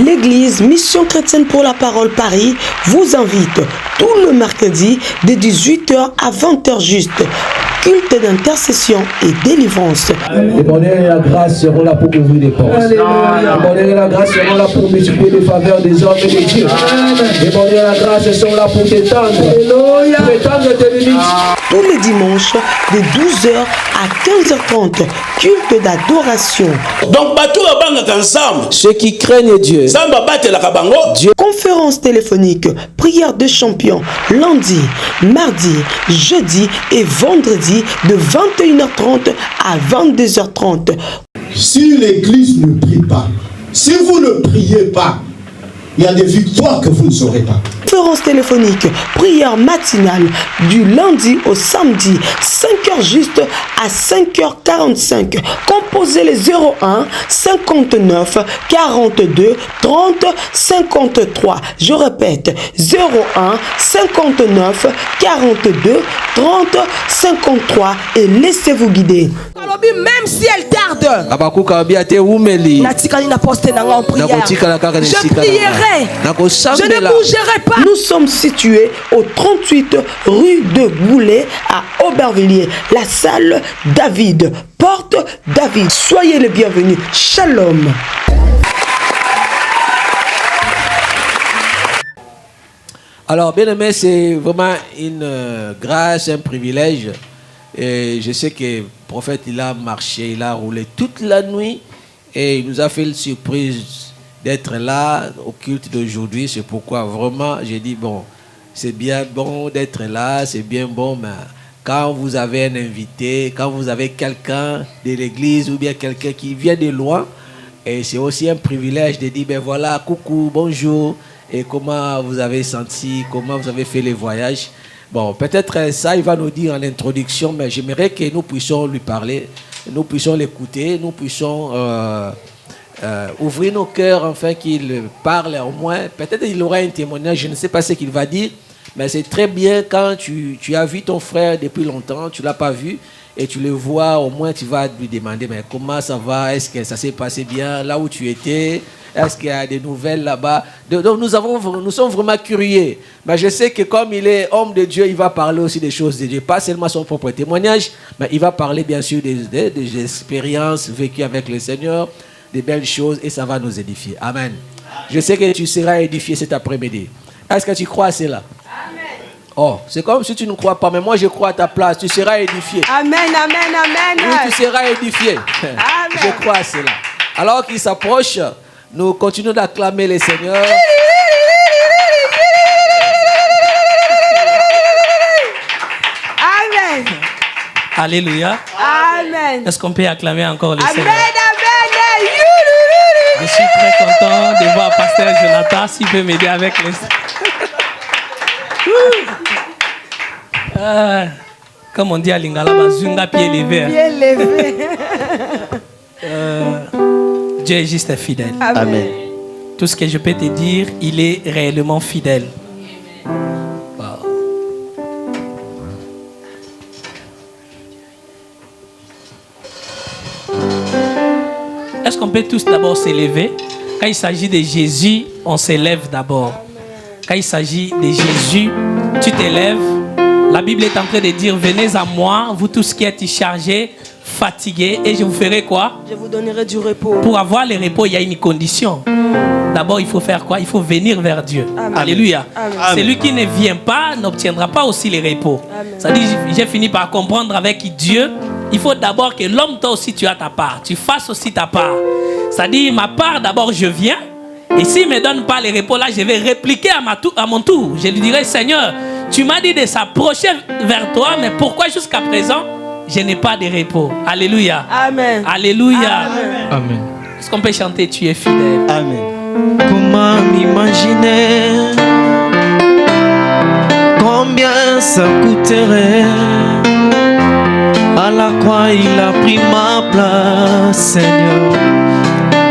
L'église Mission Chrétienne pour la Parole Paris vous invite tout le mercredi de 18h à 20h juste. Culte d'intercession et délivrance. Le bonheur et la grâce seront là pour ouvrir des portes. Le bonheur et la grâce seront là pour multiplier les faveurs des hommes et des dieux. Le bonheur et la grâce sont là pour t'étendre. Pour étendre tes limites. Tous les dimanches de 12h à 15h30, culte d'adoration. Donc, ensemble. Ceux qui craignent Dieu. Dieu. Conférence téléphonique, prière de champions, lundi, mardi, jeudi et vendredi de 21h30 à 22h30. Si l'église ne prie pas, si vous ne priez pas, il y a des victoires que vous ne saurez pas. Conférence téléphonique, prière matinale du lundi au samedi, 5h juste à 5h45. Composez les 01 59 42 30 53. Je répète, 01 59 42 30 53 et laissez-vous guider. Même si elle tarde, je prierai, je ne bougerai pas. Nous sommes situés au 38 rue de Goulet à Aubervilliers, la salle David, porte David. Soyez les bienvenus. Shalom. Alors, bien aimé, c'est vraiment une grâce, un privilège. Et je sais que le prophète, il a marché, il a roulé toute la nuit et il nous a fait une surprise d'être là au culte d'aujourd'hui. C'est pourquoi vraiment j'ai dit, bon, c'est bien bon d'être là, c'est bien bon, mais quand vous avez un invité, quand vous avez quelqu'un de l'église ou bien quelqu'un qui vient de loin, et c'est aussi un privilège de dire, ben voilà, coucou, bonjour, et comment vous avez senti, comment vous avez fait les voyages. Bon, peut-être ça, il va nous dire en introduction, mais j'aimerais que nous puissions lui parler, nous puissions l'écouter, nous puissions ouvrir nos cœurs, enfin qu'il parle au moins. Peut-être qu'il aura un témoignage, je ne sais pas ce qu'il va dire, mais c'est très bien quand tu as vu ton frère depuis longtemps, tu ne l'as pas vu, et tu le vois, au moins tu vas lui demander, mais comment ça va, est-ce que ça s'est passé bien là où tu étais? Est-ce qu'il y a des nouvelles là-bas? Donc nous sommes vraiment curieux. Mais je sais que comme il est homme de Dieu, il va parler aussi des choses de Dieu. Pas seulement son propre témoignage, mais il va parler bien sûr des expériences vécues avec le Seigneur, des belles choses, et ça va nous édifier. Amen. Je sais que tu seras édifié cet après-midi. Est-ce que tu crois à cela? Amen. Oh, c'est comme si tu ne crois pas, mais moi je crois à ta place. Tu seras édifié. Amen, amen, amen. Oui, tu seras édifié. Amen. Je crois à cela. Alors qu'il s'approche, nous continuons d'acclamer le Seigneur. Amen. Alléluia. Amen. Est-ce qu'on peut acclamer encore le Amen, Seigneur? amen. Je suis très content de voir Pasteur Jonathan, s'il peut m'aider avec les... Comme on dit à Lingala, Zunga pied levé. Pied levé. Dieu est juste fidèle. Amen. Tout ce que je peux te dire, il est réellement fidèle. Wow. Est-ce qu'on peut tous d'abord s'élever? Quand il s'agit de Jésus, on s'élève d'abord. Quand il s'agit de Jésus, tu t'élèves. La Bible est en train de dire, venez à moi, vous tous qui êtes chargés, fatigués, et je vous ferai quoi? Je vous donnerai du repos. Pour avoir le repos, il y a une condition. D'abord, il faut faire quoi? Il faut venir vers Dieu. Amen. Alléluia. Amen. Celui qui ne vient pas n'obtiendra pas aussi le repos. C'est-à-dire, j'ai fini par comprendre avec Dieu, il faut d'abord que l'homme, toi aussi, tu as ta part. Tu fasses aussi ta part. C'est-à-dire, ma part, d'abord, je viens. Et s'il ne me donne pas le repos, là, je vais répliquer à mon tour. Je lui dirai, Seigneur, tu m'as dit de s'approcher vers toi, mais pourquoi jusqu'à présent, je n'ai pas de repos? Alléluia. Amen. Alléluia. Amen. Amen. Est-ce qu'on peut chanter, tu es fidèle? Amen. Comment m'imaginer combien ça coûterait? À la croix, il a pris ma place, Seigneur.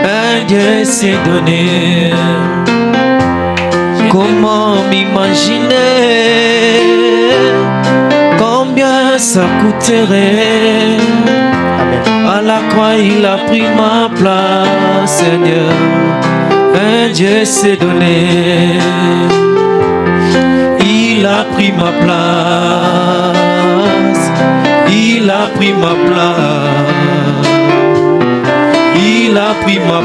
Un Dieu s'est donné. Comment m'imaginer combien ça coûterait? À la croix, il a pris ma place, Seigneur. Un Dieu s'est donné. Il a pris ma place. Il a pris ma place. Il a pris ma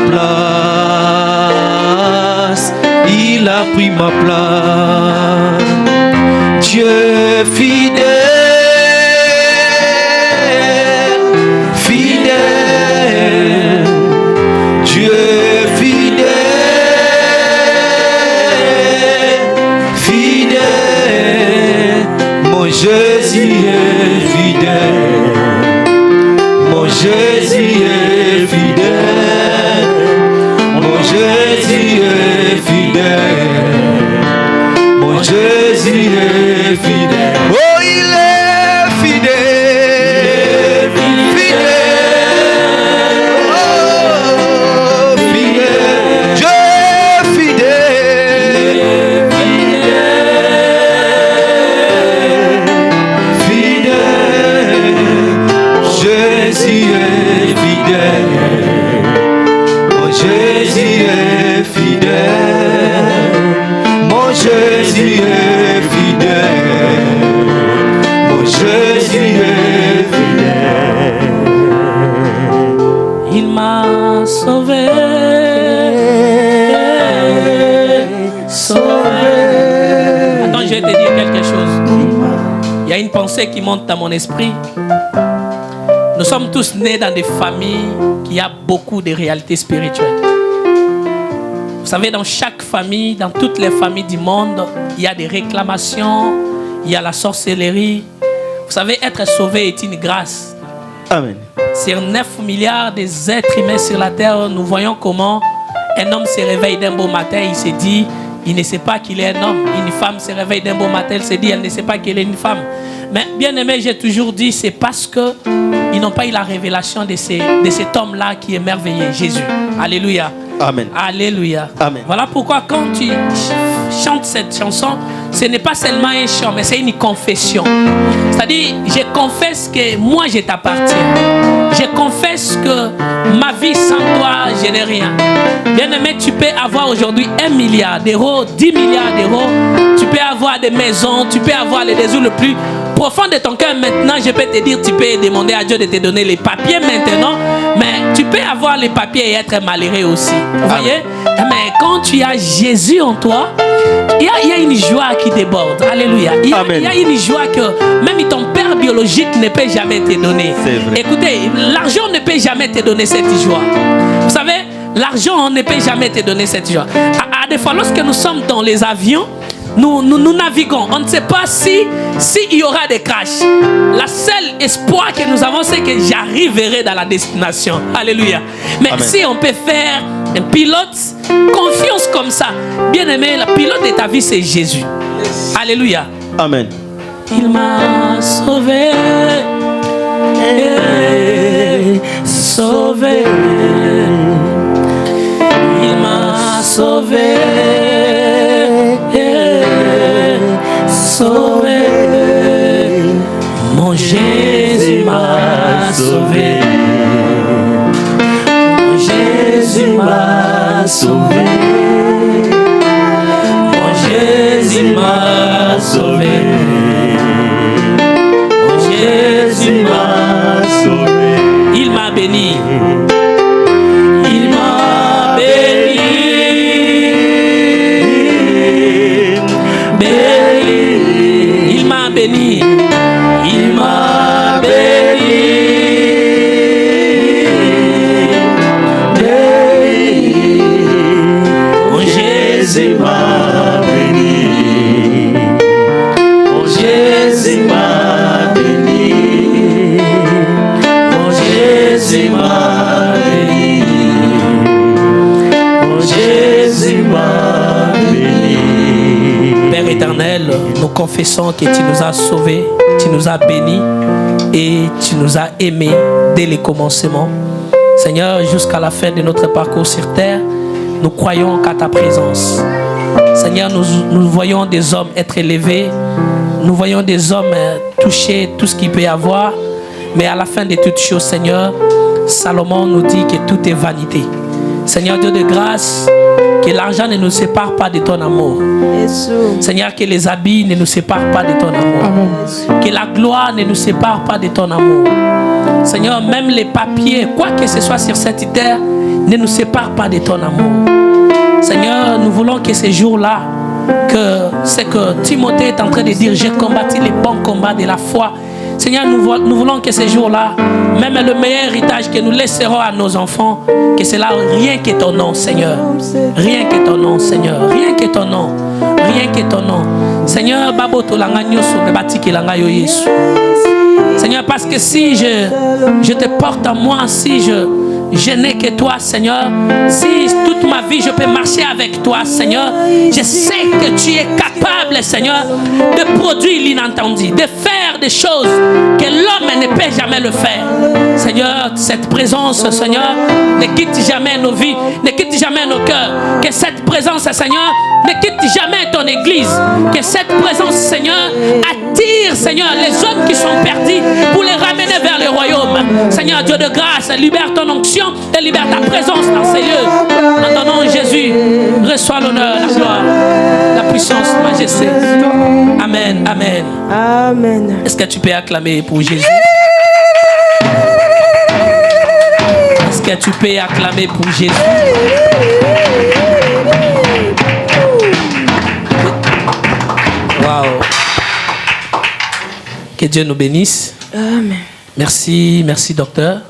place. Il a pris ma place. Dieu fidèle, fidèle. Dieu fidèle, fidèle. Mon Jésus est fidèle. Mon Jésus est fidèle. Mon Jésus est fidèle. Mon Jésus est fidèle. Oh, il est fidèle. Fidèle. Oh, fidèle. Dieu est fidèle. Fidèle. Jésus est fidèle. Mon Jésus est fidèle. Mon Jésus est fidèle. Mon Jésus est fidèle. Il m'a sauvé. Sauvé. Attends, je vais te dire quelque chose. Il y a une pensée qui monte dans mon esprit. Nous sommes tous nés dans des familles qui ont beaucoup de réalités spirituelles. Vous savez, dans chaque famille, dans toutes les familles du monde, il y a des réclamations, il y a la sorcellerie. Vous savez, être sauvé est une grâce. Amen. Sur 9 milliards des êtres humains sur la terre, nous voyons comment un homme se réveille d'un beau matin, il se dit, il ne sait pas qu'il est un homme. Une femme se réveille d'un beau matin, elle se dit, elle ne sait pas qu'elle est une femme. Mais bien aimé, j'ai toujours dit, c'est parce que ils n'ont pas eu la révélation de cet homme-là qui est merveilleux, Jésus. Alléluia. Amen. Alléluia. Amen. Voilà pourquoi quand tu chantes cette chanson, ce n'est pas seulement un chant, mais c'est une confession. C'est-à-dire, je confesse que moi, je t'appartiens. Je confesse que ma vie sans toi, je n'ai rien. Bien-aimé, tu peux avoir aujourd'hui 1 milliard d'euros, 10 milliards d'euros. Tu peux avoir des maisons, tu peux avoir les désirs le plus profond de ton cœur. Maintenant, je peux te dire, tu peux demander à Dieu de te donner les papiers maintenant. Mais tu peux avoir les papiers et être malheureux aussi. Vous voyez? Mais quand tu as Jésus en toi, il y a une joie qui déborde. Alléluia. Il y a une joie que même ton père biologique ne peut jamais te donner. Écoutez, l'argent ne peut jamais te donner cette joie. Vous savez, l'argent ne peut jamais te donner cette joie. À des fois, lorsque nous sommes dans les avions, nous naviguons. On ne sait pas s'il y aura des crashs. La seule espoir que nous avons, c'est que j'arriverai dans la destination. Alléluia. Mais si on peut faire un pilote, confiance comme ça. Bien aimé, le pilote de ta vie, c'est Jésus. Alléluia. Amen. Il m'a sauvé. Sauvé. Il m'a sauvé. Sauvé. Mon Jésus m'a sauvé. Mon Jésus m'a sauvé. Mon Jésus m'a sauvé. Mon Jésus m'a sauvé. Il m'a béni. Il m'a béni. Il m'a béni. Il m'a béni. Mon Jésus m'a béni. Mon Jésus m'a béni. Mon Jésus m'a béni. Mon Jésus m'a béni. Père éternel, nous confessons que tu nous as sauvés, tu nous as bénis et tu nous as aimés dès les commencements. Seigneur, jusqu'à la fin de notre parcours sur terre, nous croyons qu'à ta présence. Seigneur, nous voyons des hommes être élevés, nous voyons des hommes toucher tout ce qu'il peut y avoir, mais à la fin de toutes choses, Seigneur, Salomon nous dit que tout est vanité. Seigneur Dieu de grâce, Que l'argent ne nous sépare pas de ton amour. Seigneur, que les habits ne nous séparent pas de ton amour. Que la gloire ne nous sépare pas de ton amour. Seigneur, même les papiers, quoi que ce soit sur cette terre, ne nous sépare pas de ton amour. Seigneur, nous voulons que ces jours-là, que c'est que Timothée est en train de dire, j'ai combattu les bons combats de la foi. Seigneur, nous voulons que ces jours-là, même le meilleur héritage que nous laisserons à nos enfants, que c'est là rien que ton nom, Seigneur. Rien que ton nom, Seigneur. Rien que ton nom. Rien que ton nom. Seigneur, Baboto langa nyoso me batiki langa yo Yesu. Seigneur, parce que si je te porte à moi, si je n'ai que toi, Seigneur. Si toute ma vie je peux marcher avec toi, Seigneur, je sais que tu es capable, Seigneur, de produire l'inattendu, de faire des choses que l'homme ne peut jamais le faire. Seigneur, cette présence, Seigneur, ne quitte jamais nos vies, ne quitte jamais nos cœurs. Que cette présence, Seigneur, ne quitte jamais ton église. Que cette présence, Seigneur, attire, Seigneur, les hommes qui sont perdus pour les ramener vers le royaume. Seigneur, Dieu de grâce, libère ton onction et libère ta présence dans ces lieux. En ton nom, Jésus, reçois l'honneur, la gloire, la puissance, la majesté. Amen, amen. Amen. Est-ce que tu peux acclamer pour Jésus? Est-ce que tu peux acclamer pour Jésus? Wow. Que Dieu nous bénisse. Amen. Merci, merci docteur.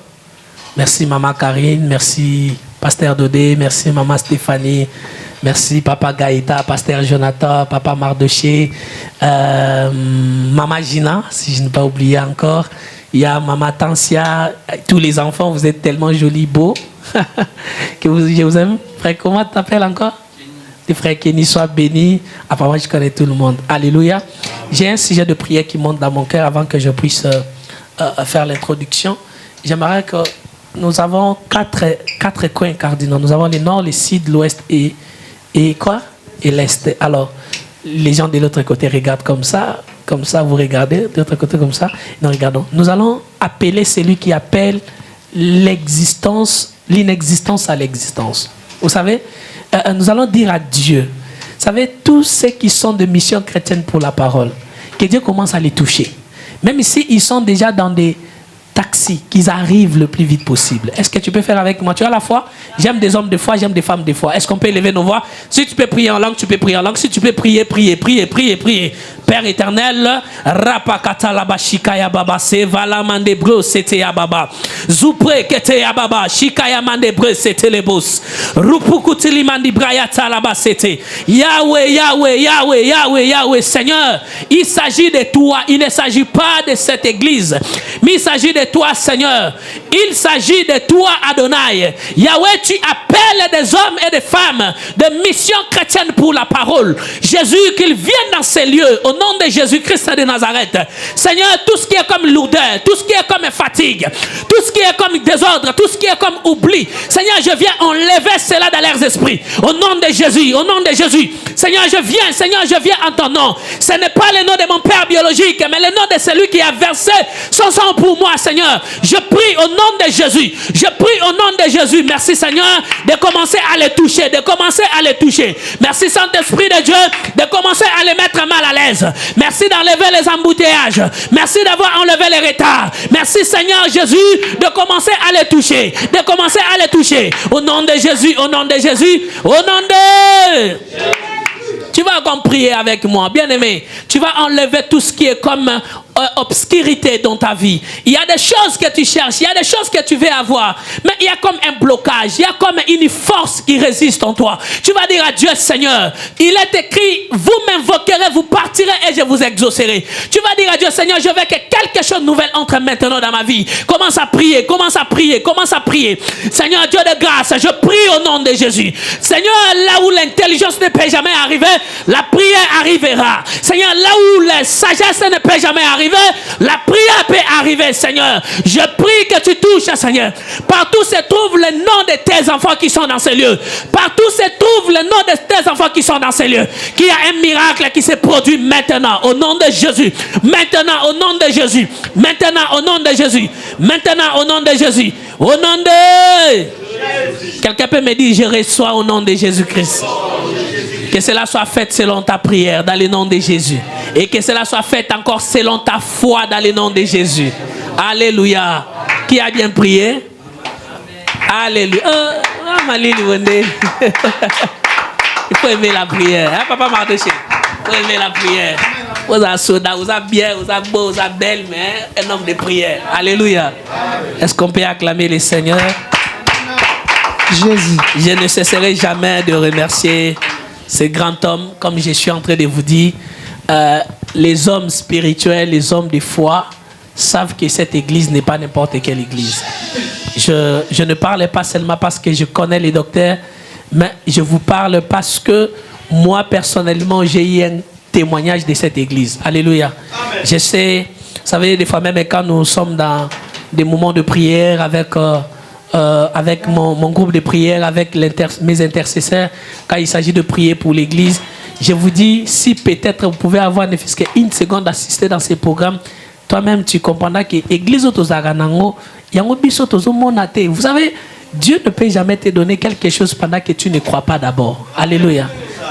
Merci maman Karine, merci pasteur Dodé, merci maman Stéphanie, merci papa Gaïta, pasteur Jonathan, papa Mardoché, maman Gina, si je n'ai pas oublié encore. Il y a maman Tansia, tous les enfants, vous êtes tellement jolis, beaux. Je vous aime. Frère, comment tu t'appelles encore? Les frères Kenny, soient bénis. Apparemment, je connais tout le monde. Alléluia. J'ai un sujet de prière qui monte dans mon cœur avant que je puisse faire l'introduction. J'aimerais que nous avons quatre coins cardinaux. Nous avons le nord, le sud, l'ouest et quoi? Et l'est. Alors, les gens de l'autre côté regardent comme ça, vous regardez, de l'autre côté comme ça. Nous regardons. Nous allons appeler celui qui appelle l'inexistence à l'existence. Vous savez, nous allons dire à Dieu, vous savez, tous ceux qui sont de mission chrétienne pour la parole, que Dieu commence à les toucher. Même si ils sont déjà dans des taxis, qu'ils arrivent le plus vite possible. Est-ce que tu peux faire avec moi? Tu as la foi? J'aime des hommes de foi, j'aime des femmes de foi. Est-ce qu'on peut élever nos voix? Si tu peux prier en langue, tu peux prier en langue. Si tu peux prier. Père éternel, rapakata la bashikaya baba se vala mande bro c'était ya baba. Zupre kete ya baba, shikaya mande bre c'était les boss. Rupukutili mandi brayata la ba c'était. Yahweh, Seigneur, il s'agit de toi, il ne s'agit pas de cette église, mais il s'agit de toi, Seigneur. Il s'agit de toi, Adonai. Yahweh, tu appelles des hommes et des femmes de mission chrétienne pour la parole. Jésus, qu'ils viennent dans ces lieux au nom de Jésus-Christ de Nazareth. Seigneur, tout ce qui est comme lourdeur, tout ce qui est comme fatigue, tout ce qui est comme désordre, tout ce qui est comme oubli, Seigneur, je viens enlever cela dans leurs esprits. Au nom de Jésus, au nom de Jésus. Seigneur, je viens en ton nom. Ce n'est pas le nom de mon père biologique, mais le nom de celui qui a versé son sang pour moi, Seigneur. Je prie au nom de Jésus. Je prie au nom de Jésus. Merci, Seigneur, de commencer à les toucher, de commencer à les toucher. Merci, Saint-Esprit de Dieu, de commencer à les mettre mal à l'aise. Merci d'enlever les embouteillages. Merci d'avoir enlevé les retards. Merci, Seigneur Jésus, de commencer à les toucher. De commencer à les toucher. Au nom de Jésus, au nom de Jésus, au nom de... Tu vas comme prier avec moi, bien-aimé. Tu vas enlever tout ce qui est comme obscurité dans ta vie. Il y a des choses que tu cherches, il y a des choses que tu veux avoir, mais il y a comme un blocage, il y a comme une force qui résiste en toi. Tu vas dire à Dieu, Seigneur, il est écrit, vous m'invoquerez, vous partirez et je vous exaucerai. Tu vas dire à Dieu, Seigneur, je veux que quelque chose de nouvel entre maintenant dans ma vie. Commence à prier, commence à prier, commence à prier. Seigneur, Dieu de grâce, je prie au nom de Jésus. Seigneur, là où l'intelligence ne peut jamais arriver, la prière arrivera. Seigneur, là où la sagesse ne peut jamais arriver, la prière peut arriver, Seigneur. Je prie que tu touches, Seigneur. Partout se trouve le nom de tes enfants qui sont dans ces lieux. Partout se trouve le nom de tes enfants qui qui sont dans ces lieux. Qu'il y a un miracle qui se produit maintenant au nom de Jésus. Maintenant au nom de Jésus. Maintenant au nom de Jésus. Maintenant au nom de Jésus. Au nom de... Quelqu'un peut me dire, je reçois au nom de Jésus-Christ. Que cela soit fait selon ta prière dans le nom de Jésus. Et que cela soit fait encore selon ta foi dans le nom de Jésus. Alléluia. Qui a bien prié? Alléluia. Il faut aimer la prière. Hein, Papa Mardoché? Il faut aimer la prière. Vous avez soda, vous avez bien, vous avez beau, vous avez belle, mais un homme de prière. Alléluia. Est-ce qu'on peut acclamer le Seigneur? Jésus. Je ne cesserai jamais de remercier ce grand homme, comme je suis en train de vous dire. Les hommes spirituels, les hommes de foi savent que cette église n'est pas n'importe quelle église. Je ne parle pas seulement parce que je connais les docteurs, mais je vous parle parce que moi, personnellement, j'ai eu un témoignage de cette église. Alléluia. Amen. Je sais, vous savez, des fois même quand nous sommes dans des moments de prière avec mon groupe de prière, avec mes intercesseurs, quand il s'agit de prier pour l'église, je vous dis, si peut-être vous pouvez avoir ne fût-ce qu'une seconde d'assister dans ces programmes, toi-même tu comprendras que l'église autozaganango, vous savez, Dieu ne peut jamais te donner quelque chose pendant que tu ne crois pas d'abord. Alléluia.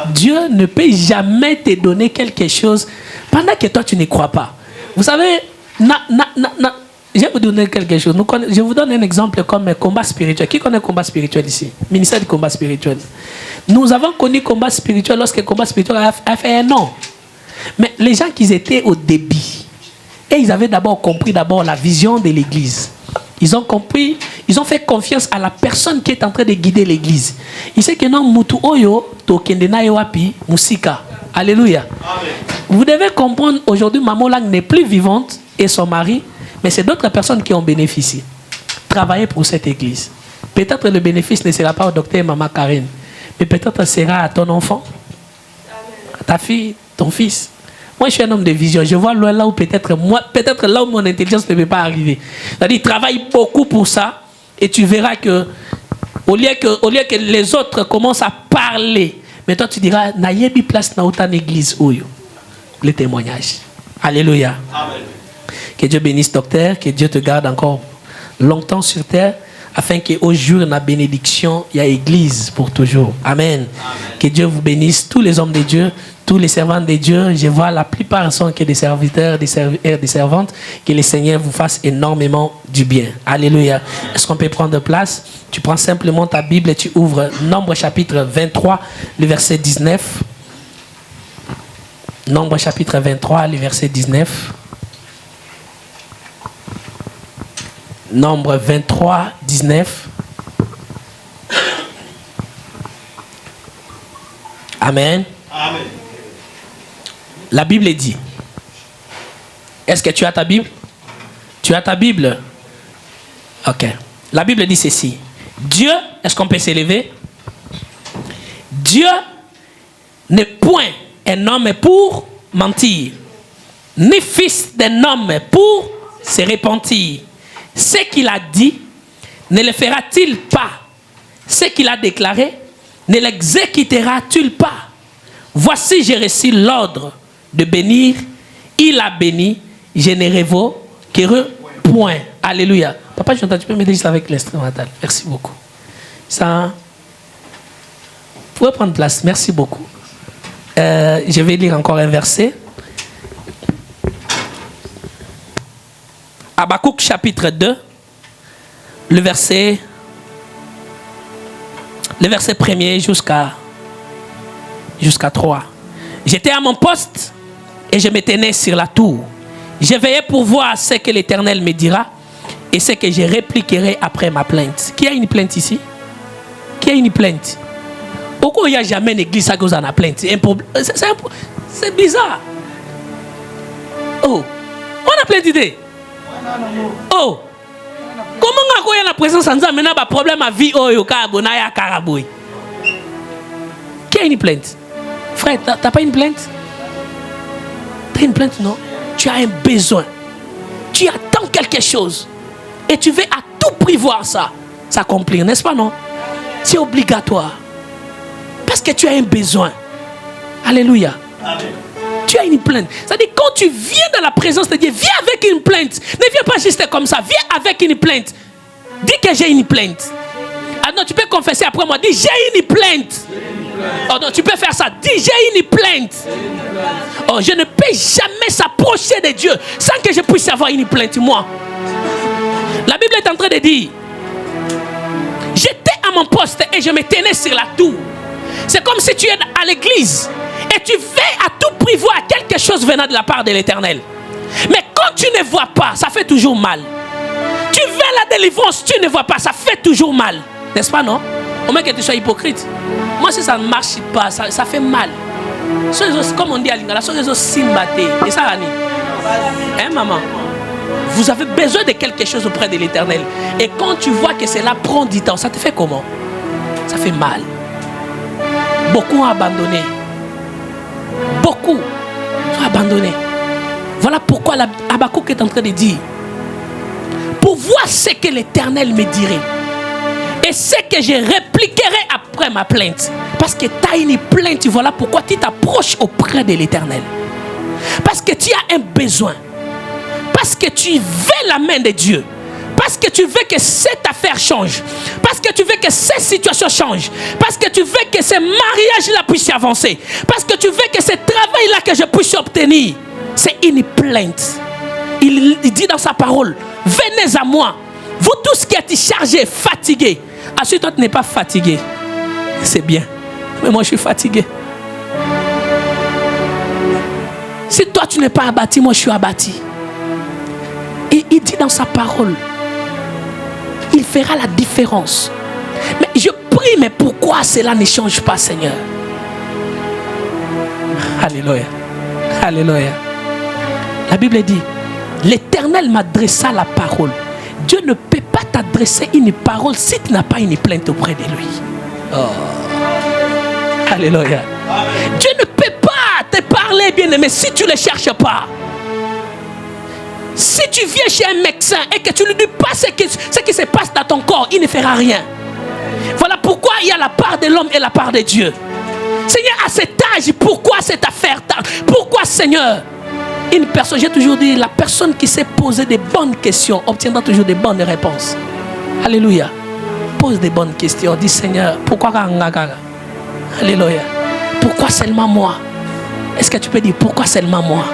Dieu ne peut jamais te donner quelque chose pendant que toi tu ne crois pas. Vous savez, je vais vous donner quelque chose. Je vous donne un exemple comme un combat spirituel. Qui connaît le combat spirituel ici? Ministère du combat spirituel. Nous avons connu le combat spirituel lorsque le combat spirituel a fait un an. Mais les gens qui étaient au début, et ils avaient d'abord compris la vision de l'église. Ils ont compris, ils ont fait confiance à la personne qui est en train de guider l'église. Il sait que non, mutu oyo, tokendena yoapi, musika. Alléluia. Amen. Vous devez comprendre, aujourd'hui, Maman Lang n'est plus vivante et son mari, mais c'est d'autres personnes qui ont bénéficié. Travailler pour cette église. Peut-être le bénéfice ne sera pas au docteur Maman Karine, mais peut-être sera à ton enfant, à ta fille, ton fils. Moi, je suis un homme de vision. Je vois là où peut-être là où mon intelligence ne peut pas arriver. C'est-à-dire, travaille beaucoup pour ça, et tu verras que au lieu que les autres commencent à parler, mais toi tu diras, nayebi place na autant église oyo. Le témoignage. Alléluia. Amen. Que Dieu bénisse docteur, que Dieu te garde encore longtemps sur terre, afin qu'au jour de la bénédiction, il y a église pour toujours. Amen. Amen. Que Dieu vous bénisse, tous les hommes de Dieu, tous les servants de Dieu. Je vois la plupart sont que des serviteurs, des servantes. Que le Seigneur vous fasse énormément du bien. Alléluia. Est-ce qu'on peut prendre place? Tu prends simplement ta Bible et tu ouvres Nombre chapitre 23, le verset 19. Nombre chapitre 23, le verset 19. Nombre 23, 19. Amen. Amen. La Bible dit. Est-ce que tu as ta Bible? Tu as ta Bible? Ok. La Bible dit ceci. Dieu, est-ce qu'on peut s'élever? Dieu n'est point un homme pour mentir, ni fils d'un homme pour se repentir. Ce qu'il a dit, ne le fera-t-il pas? Ce qu'il a déclaré, ne l'exécutera-t-il pas? Voici, j'ai reçu l'ordre de bénir. Il a béni. Je ne révoquerai point. Alléluia. Papa, tu peux m'aider juste avec l'instrumental. Merci beaucoup. Ça, vous pouvez prendre place. Merci beaucoup. Je vais lire encore un verset. Habakkuk chapitre 2, le verset 1er jusqu'à 3. J'étais à mon poste et je me tenais sur la tour. Je veillais pour voir ce que l'Éternel me dira et ce que je répliquerai après ma plainte. Qui a une plainte ici? Qui a une plainte? Pourquoi il n'y a jamais une église à cause de la plainte? C'est bizarre. Oh, on a plein d'idées. Oh, comment on a la présence en disant maintenant un problème à vie au Bonaya Karaboui? Qui a une plainte? Frère, t'as pas une plainte? T'as une plainte, non? Tu as un besoin. Tu attends quelque chose. Et tu veux à tout prix voir ça s'accomplir, n'est-ce pas, non? C'est obligatoire. Parce que tu as un besoin. Alléluia. Amen. Tu as une plainte. C'est-à-dire, quand tu viens dans la présence de Dieu, viens avec une plainte. Ne viens pas juste comme ça. Viens avec une plainte. Dis que j'ai une plainte. Ah non, tu peux confesser après moi. Dis, j'ai une plainte. Oh non, tu peux faire ça. Dis, j'ai une plainte. Oh, je ne peux jamais s'approcher de Dieu sans que je puisse avoir une plainte, moi. La Bible est en train de dire, j'étais à mon poste et je me tenais sur la tour. C'est comme si tu es à l'église et tu veilles à tout prix voir quelque chose venant de la part de l'Éternel. Mais quand tu ne vois pas, ça fait toujours mal. Tu veux la délivrance, tu ne vois pas, ça fait toujours mal. N'est-ce pas, non? Au moins que tu sois hypocrite. Moi, si ça ne marche pas, ça fait mal. Comme on dit à Lingala, ça réseau simbaté. Et ça, Annie. Hein, maman? Vous avez besoin de quelque chose auprès de l'Éternel. Et quand tu vois que cela prend du temps, ça te fait comment? Ça fait mal. Beaucoup ont abandonné. Beaucoup ont abandonné. Voilà pourquoi Habakkuk est en train de dire, pour voir ce que l'Éternel me dirait et ce que je répliquerai après ma plainte. Parce que tu as une plainte, voilà pourquoi tu t'approches auprès de l'Éternel. Parce que tu as un besoin. Parce que tu veux la main de Dieu. Parce que tu veux que cette affaire change. Parce que tu veux que cette situation change. Parce que tu veux que ce mariage-là puisse avancer. Parce que tu veux que ce travail-là que je puisse obtenir. C'est une plainte. Il dit dans sa parole, venez à moi, vous tous qui êtes chargés, fatigués. Ensuite, toi tu n'es pas fatigué. C'est bien. Mais moi je suis fatigué. Si toi tu n'es pas abattu, moi je suis abattu. Et il dit dans sa parole, il fera la différence. Mais je prie, mais pourquoi cela ne change pas, Seigneur? Alléluia. Alléluia. La Bible dit, l'Éternel m'adressa la parole. Dieu ne peut pas t'adresser une parole si tu n'as pas une plainte auprès de lui. Oh. Alléluia. Dieu ne peut pas te parler, bien-aimé, si tu ne le cherches pas. Si tu viens chez un médecin et que tu ne lui dis pas ce qui se passe dans ton corps, il ne fera rien. Voilà pourquoi il y a la part de l'homme et la part de Dieu. Seigneur, à cet âge, pourquoi cette affaire? Pourquoi, Seigneur? Une personne, j'ai toujours dit, la personne qui sait poser des bonnes questions obtiendra toujours des bonnes réponses. Alléluia. Pose des bonnes questions. Dis, Seigneur, pourquoi? Alléluia. Pourquoi seulement moi? Est-ce que tu peux dire pourquoi seulement moi?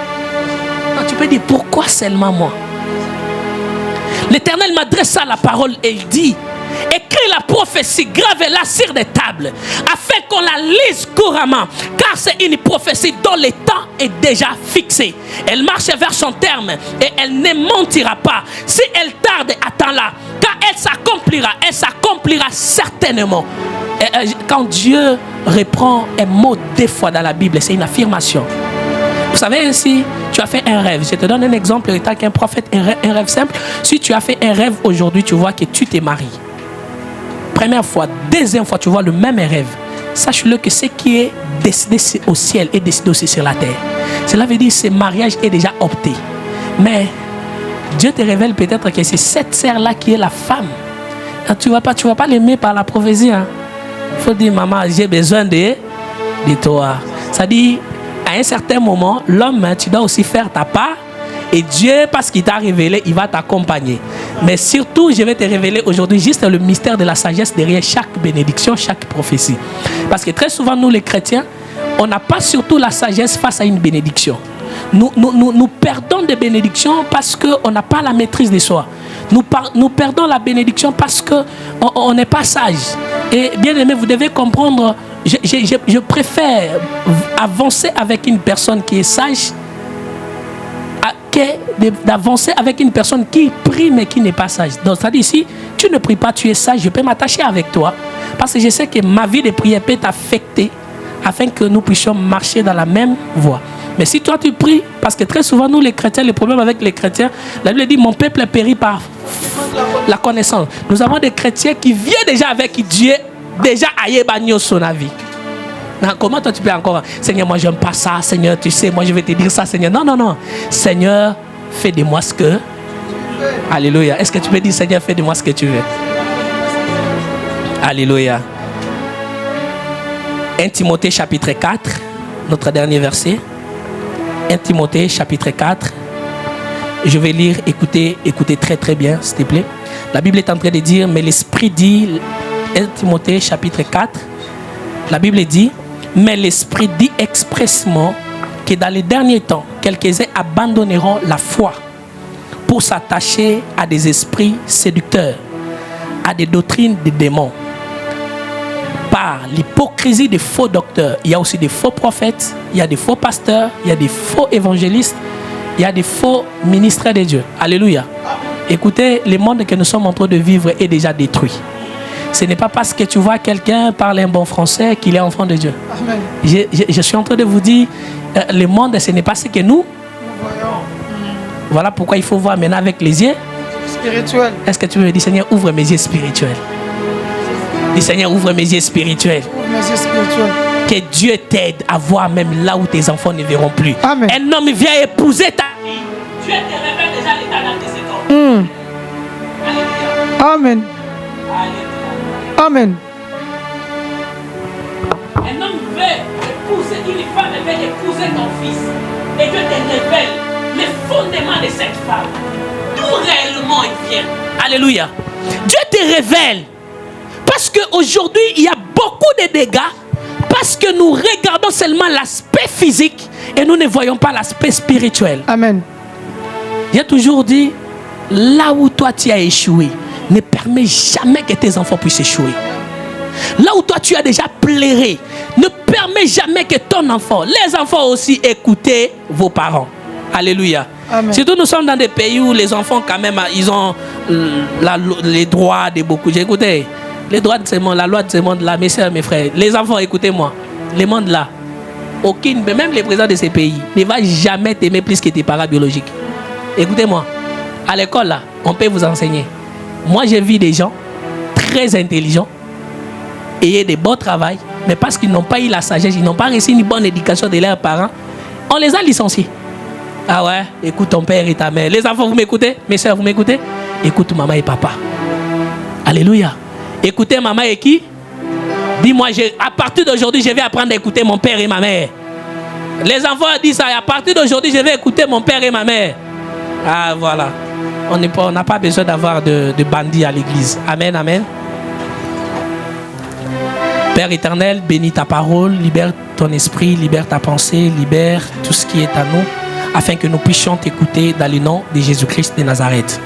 Non, tu peux dire pourquoi seulement moi? L'Éternel m'adressa la parole et il dit, écris la prophétie, grave-la sur des tables, afin qu'on la lise couramment, car c'est une prophétie dont le temps est déjà fixé. Elle marche vers son terme et elle ne mentira pas. Si elle tarde, attends-la, car elle s'accomplira certainement. Quand Dieu reprend un mot deux fois dans la Bible, c'est une affirmation. Vous savez, si tu as fait un rêve, je te donne un exemple, étant qu'un prophète, un rêve simple. Si tu as fait un rêve aujourd'hui, tu vois que tu t'es marié. Première fois, deuxième fois, tu vois le même rêve. Sache-le que ce qui est décidé au ciel est décidé aussi sur la terre. Cela veut dire que ce mariage est déjà opté. Mais Dieu te révèle peut-être que c'est cette sœur-là qui est la femme. Tu ne vas pas l'aimer par la prophétie. Il faut dire, maman, j'ai besoin de toi. Ça dit, à un certain moment, l'homme, tu dois aussi faire ta part. Et Dieu, parce qu'il t'a révélé, il va t'accompagner. Mais surtout, je vais te révéler aujourd'hui juste le mystère de la sagesse derrière chaque bénédiction, chaque prophétie. Parce que très souvent, nous les chrétiens, on n'a pas surtout la sagesse face à une bénédiction. Nous perdons des bénédictions parce qu'on n'a pas la maîtrise de soi. Nous perdons la bénédiction parce qu'on n'est pas sage. Et bien aimé, vous devez comprendre, je préfère avancer avec une personne qui est sage d'avancer avec une personne qui prie mais qui n'est pas sage. Donc ça dit, si tu ne pries pas, tu es sage, je peux m'attacher avec toi parce que je sais que ma vie de prière peut t'affecter afin que nous puissions marcher dans la même voie. Mais si toi tu pries, parce que très souvent nous les chrétiens, le problème avec les chrétiens, la Bible dit mon peuple a péri par la connaissance. Nous avons des chrétiens qui viennent déjà avec Dieu, déjà aïe son avis. Comment toi tu peux encore, Seigneur, moi j'aime pas ça, Seigneur, tu sais, moi je vais te dire ça, Seigneur. Non. Seigneur, fais de moi ce que... Alléluia. Est-ce que tu peux dire, Seigneur, fais de moi ce que tu veux? Alléluia. 1 Timothée chapitre 4, notre dernier verset. 1 Timothée chapitre 4. Je vais lire, écoutez très très bien, s'il te plaît. La Bible est en train de dire, mais l'Esprit dit, 1 Timothée chapitre 4, la Bible dit, mais l'Esprit dit expressément que dans les derniers temps, quelques-uns abandonneront la foi pour s'attacher à des esprits séducteurs, à des doctrines de démons. Par l'hypocrisie des faux docteurs, il y a aussi des faux prophètes, il y a des faux pasteurs, il y a des faux évangélistes, il y a des faux ministres de Dieu. Alléluia. Écoutez, le monde que nous sommes en train de vivre est déjà détruit. Ce n'est pas parce que tu vois quelqu'un parler un bon français qu'il est enfant de Dieu. Amen. Je suis en train de vous dire, le monde, ce n'est pas ce que nous voyons. Voilà pourquoi il faut voir maintenant avec les yeux spirituels. Est-ce que tu veux me dire, Seigneur, ouvre mes yeux spirituels? Dis, Seigneur, ouvre mes yeux spirituels. Ouvre mes yeux spirituels. Que Dieu t'aide à voir même là où tes enfants ne verront plus. Amen. Un homme vient épouser ta fille. Dieu te révèle déjà l'état d'antécédent. Alléluia. Amen. Alléluia. Amen. Un homme veut épouser, une femme veut épouser ton fils. Et Dieu te révèle les fondements de cette femme. D'où réellement il vient. Alléluia. Dieu te révèle. Parce qu'aujourd'hui, il y a beaucoup de dégâts. Parce que nous regardons seulement l'aspect physique et nous ne voyons pas l'aspect spirituel. Amen. J'ai toujours dit, là où toi tu as échoué, ne permets jamais que tes enfants puissent échouer. Là où toi tu as déjà pleuré, ne permets jamais que ton enfant, les enfants aussi, écoutez vos parents. Alléluia. Amen. Surtout nous sommes dans des pays où les enfants quand même, ils ont les droits de beaucoup. J'ai écouté. Les droits de ce monde, la loi de ce monde là, mes soeurs, mes frères, les enfants, écoutez-moi, les mondes là, aucune, même les présidents de ces pays, ne va jamais t'aimer plus que tes parents biologiques. Écoutez-moi, à l'école là, on peut vous enseigner. Moi, j'ai vu des gens très intelligents, ayant des bons travail, mais parce qu'ils n'ont pas eu la sagesse, ils n'ont pas reçu une bonne éducation de leurs parents, on les a licenciés. Ah ouais, écoute ton père et ta mère. Les enfants, vous m'écoutez? Mes soeurs, vous m'écoutez? Écoute maman et papa. Alléluia. Écoutez maman et qui? Dis-moi, à partir d'aujourd'hui, je vais apprendre à écouter mon père et ma mère. Les enfants disent ça, à partir d'aujourd'hui, je vais écouter mon père et ma mère. Ah voilà. On n'a pas besoin d'avoir de bandits à l'église. Amen, amen. Père éternel, bénis ta parole, libère ton esprit, libère ta pensée, libère tout ce qui est à nous, afin que nous puissions t'écouter dans le nom de Jésus-Christ de Nazareth.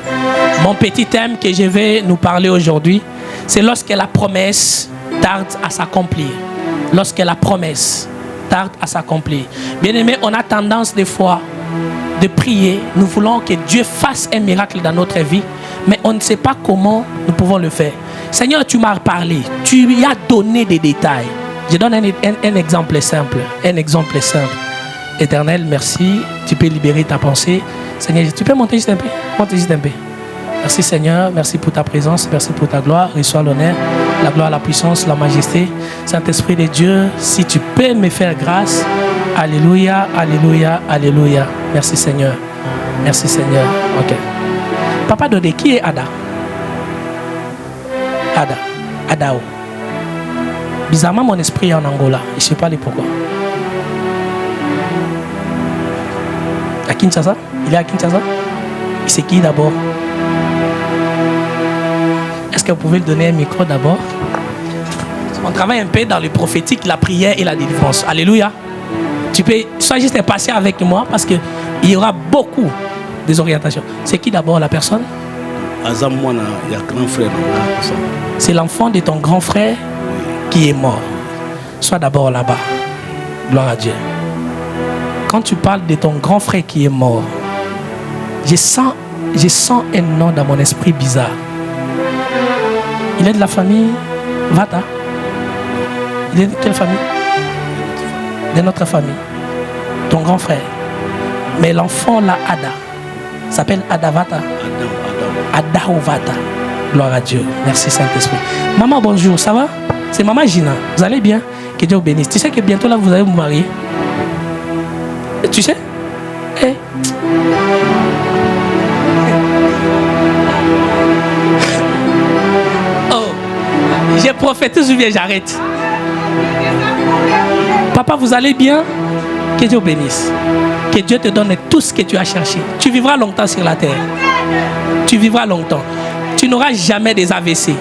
Mon petit thème que je vais nous parler aujourd'hui, c'est lorsque la promesse tarde à s'accomplir. Lorsque la promesse tarde à s'accomplir. Bien-aimés, on a tendance des fois de prier. Nous voulons que Dieu fasse un miracle dans notre vie, mais on ne sait pas comment nous pouvons le faire. Seigneur, tu m'as parlé. Tu lui as donné des détails. Je donne un exemple simple. Un exemple simple. Éternel, merci. Tu peux libérer ta pensée. Seigneur, tu peux monter juste un peu. Monte juste un peu. Merci Seigneur, merci pour ta présence, merci pour ta gloire. Reçois l'honneur, la gloire, la puissance, la majesté. Saint-Esprit de Dieu, si tu peux me faire grâce. Alléluia, alléluia, alléluia. Merci Seigneur. Merci Seigneur. Ok. Papa Dodé, qui est Ada? Ada. Adao. Bizarrement, mon esprit est en Angola. Je ne sais pas pourquoi. À Kinshasa? Il est à Kinshasa? C'est qui d'abord? Est-ce que vous pouvez lui donner un micro d'abord? On travaille un peu dans le prophétique, la prière et la délivrance. Alléluia. Tu peux, sois juste patient avec moi parce qu'il y aura beaucoup des orientations. C'est qui d'abord la personne? C'est l'enfant de ton grand frère qui est mort. Sois d'abord là-bas. Gloire à Dieu. Quand tu parles de ton grand frère qui est mort, je sens un nom dans mon esprit bizarre. Il est de la famille Vata. Il est de quelle famille? De notre famille. Ton grand frère. Mais l'enfant là, Ada, s'appelle Adavata. Adavata. Gloire à Dieu. Merci Saint-Esprit. Maman, bonjour, ça va? C'est maman Gina. Vous allez bien? Que Dieu vous bénisse. Tu sais que bientôt là, vous allez vous marier? Tu sais? Eh? Je prophétise ou bien j'arrête? Papa, vous allez bien? Que Dieu bénisse. Que Dieu te donne tout ce que tu as cherché. Tu vivras longtemps sur la terre. Tu vivras longtemps. Tu n'auras jamais des AVC.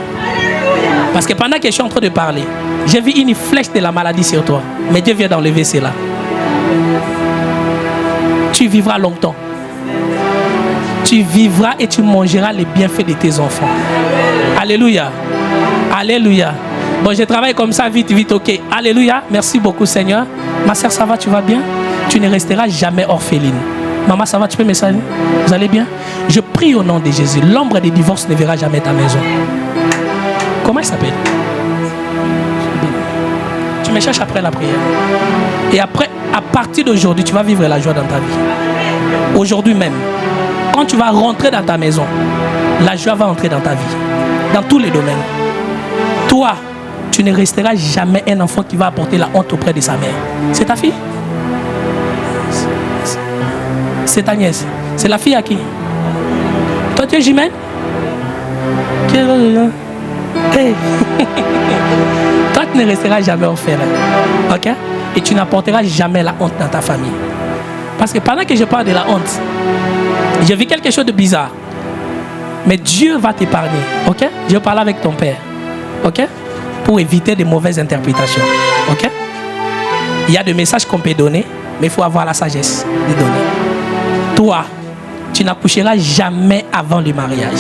Parce que pendant que je suis en train de parler, j'ai vu une flèche de la maladie sur toi. Mais Dieu vient d'enlever cela. Tu vivras longtemps. Tu vivras et tu mangeras les bienfaits de tes enfants. Alléluia. Alléluia. Bon, je travaille comme ça, vite, vite, ok. Alléluia. Merci beaucoup, Seigneur. Ma soeur, ça va, tu vas bien? Tu ne resteras jamais orpheline. Maman, ça va, tu peux me saluer? Vous allez bien? Je prie au nom de Jésus. L'ombre des divorces ne verra jamais ta maison. Comment il s'appelle? Tu me cherches après la prière. Et après, à partir d'aujourd'hui, tu vas vivre la joie dans ta vie. Aujourd'hui même. Quand tu vas rentrer dans ta maison, la joie va entrer dans ta vie. Dans tous les domaines. Toi, tu ne resteras jamais un enfant qui va apporter la honte auprès de sa mère. C'est ta fille? C'est ta nièce. C'est la fille à qui? Toi, tu es jumelle? Hey. Toi, tu ne resteras jamais orphelin. Ok? Et tu n'apporteras jamais la honte dans ta famille. Parce que pendant que je parle de la honte, j'ai vu quelque chose de bizarre. Mais Dieu va t'épargner. Ok? Dieu parle avec ton père. Ok? Pour éviter de mauvaises interprétations. Ok? Il y a des messages qu'on peut donner, mais il faut avoir la sagesse de donner. Toi, tu n'accoucheras jamais avant le mariage.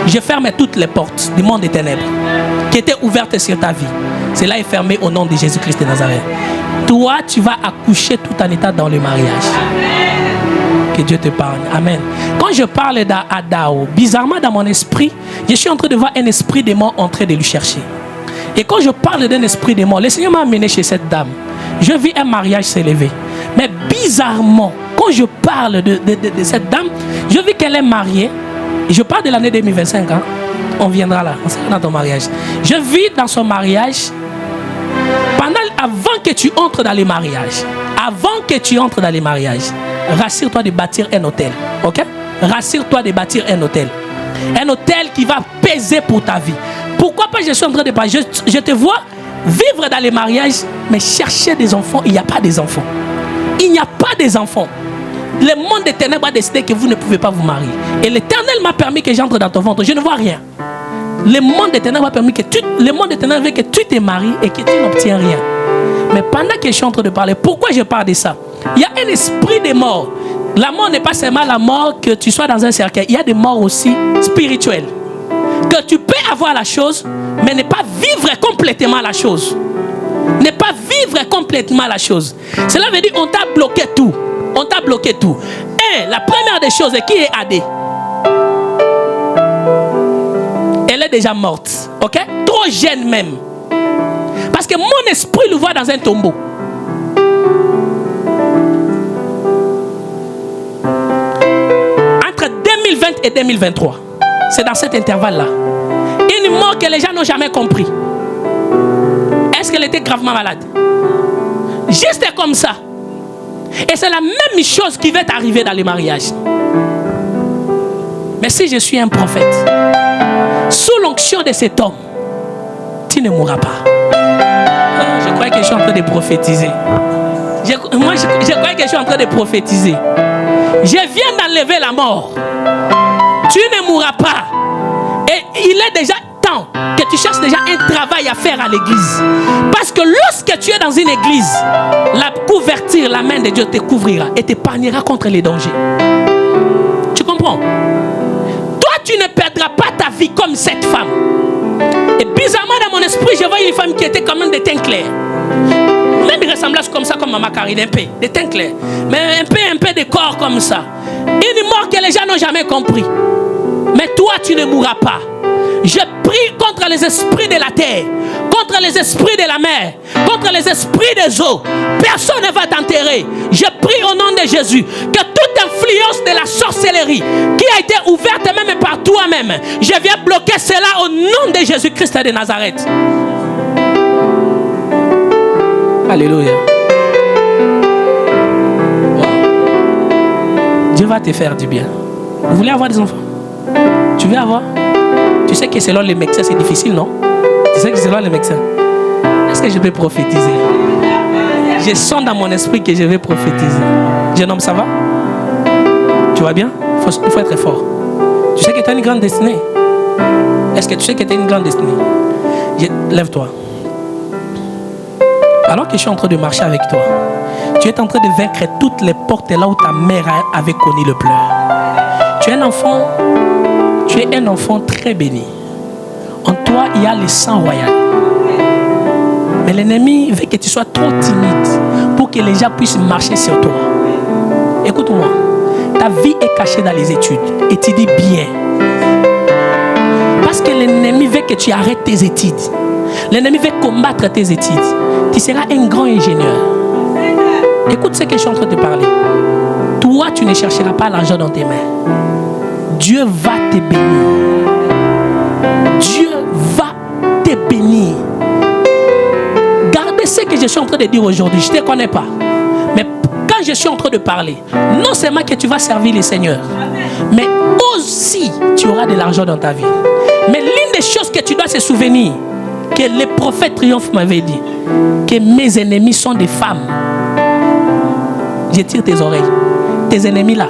Je ferme toutes les portes du monde des ténèbres qui étaient ouvertes sur ta vie. Cela est fermé au nom de Jésus-Christ de Nazareth. Toi, tu vas accoucher tout en état dans le mariage. Que Dieu te parle. Amen. Quand je parle d'Adao, bizarrement dans mon esprit, je suis en train de voir un esprit de mort en train de lui chercher. Et quand je parle d'un esprit de mort, le Seigneur m'a amené chez cette dame. Je vis un mariage s'élever. Mais bizarrement, quand je parle de cette dame, je vis qu'elle est mariée. Je parle de l'année 2025. Hein. On viendra là. On sera dans ton mariage. Je vis dans son mariage. Avant que tu entres dans les mariages. Avant que tu entres dans les mariages. Rassure-toi de bâtir un hôtel. Ok? Rassure-toi de bâtir un hôtel. Un hôtel qui va peser pour ta vie. Pourquoi pas je suis en train de parler? Je te vois vivre dans les mariages, mais chercher des enfants, il n'y a pas des enfants. Il n'y a pas des enfants. Le monde des ténèbres a décidé que vous ne pouvez pas vous marier. Et l'Éternel m'a permis que j'entre dans ton ventre. Je ne vois rien. Le monde des ténèbres a permis que le monde des ténèbres veut que tu te maries et que tu n'obtiens rien. Mais pendant que je suis en train de parler, pourquoi je parle de ça? Il y a un esprit de mort. La mort n'est pas seulement la mort que tu sois dans un cercueil. Il y a des morts aussi spirituelles. Que tu peux avoir la chose, mais ne pas vivre complètement la chose. Ne pas vivre complètement la chose. Cela veut dire qu'on t'a bloqué tout. On t'a bloqué tout. Et la première des choses, qui est Adé? Elle est déjà morte. Ok? Trop jeune même. Parce que mon esprit le voit dans un tombeau. Entre 2020 et 2023. C'est dans cet intervalle-là. Une mort que les gens n'ont jamais compris. Est-ce qu'elle était gravement malade? Juste comme ça. Et c'est la même chose qui va t'arriver dans les mariages. Mais si je suis un prophète, sous l'onction de cet homme, tu ne mourras pas. Je crois que je suis en train de prophétiser. Je crois que je suis en train de prophétiser. Je viens d'enlever la mort. Tu ne mourras pas. Et il est déjà temps que tu cherches déjà un travail à faire à l'église. Parce que lorsque tu es dans une église, la couverture, la main de Dieu te couvrira et t'épargnera contre les dangers. Tu comprends? Toi, tu ne perdras pas ta vie comme cette femme. Et bizarrement, dans mon esprit, je vois une femme qui était quand même de teint clair. Même ressemblance comme ça, comme Maman Karine, un peu de teint clair. Mais un peu de corps comme ça. Une mort que les gens n'ont jamais compris. Mais toi, tu ne mourras pas. Je prie contre les esprits de la terre, contre les esprits de la mer, contre les esprits des eaux. Personne ne va t'enterrer. Je prie au nom de Jésus que toute influence de la sorcellerie qui a été ouverte même par toi-même, je viens bloquer cela au nom de Jésus-Christ de Nazareth. Alléluia. Wow. Dieu va te faire du bien. Vous voulez avoir des enfants? Tu veux avoir? Tu sais que selon les médecins, c'est difficile, non? Tu sais que selon les médecins. Est-ce que je peux prophétiser? Je sens dans mon esprit que je vais prophétiser. Jeune homme, ça va? Tu vas bien? Il faut être fort. Tu sais que tu as une grande destinée. Est-ce que tu sais que tu as une grande destinée? Lève-toi. Alors que je suis en train de marcher avec toi, tu es en train de vaincre toutes les portes là où ta mère avait connu le pleur. Tu es un enfant très béni. En toi, il y a le sang royal. Mais l'ennemi veut que tu sois trop timide pour que les gens puissent marcher sur toi. Écoute-moi. Ta vie est cachée dans les études. Étudie bien. Parce que l'ennemi veut que tu arrêtes tes études. L'ennemi veut combattre tes études. Tu seras un grand ingénieur. Écoute ce que je suis en train de parler. Toi, tu ne chercheras pas l'argent dans tes mains. Dieu va te bénir. Dieu va te bénir. Gardez ce que je suis en train de dire aujourd'hui. Je ne te connais pas. Mais quand je suis en train de parler, non seulement que tu vas servir les seigneurs, mais aussi tu auras de l'argent dans ta vie. Mais l'une des choses que tu dois se souvenir, que le prophète Triomphe m'avait dit, que mes ennemis sont des femmes. Je tire tes oreilles. Tes ennemis là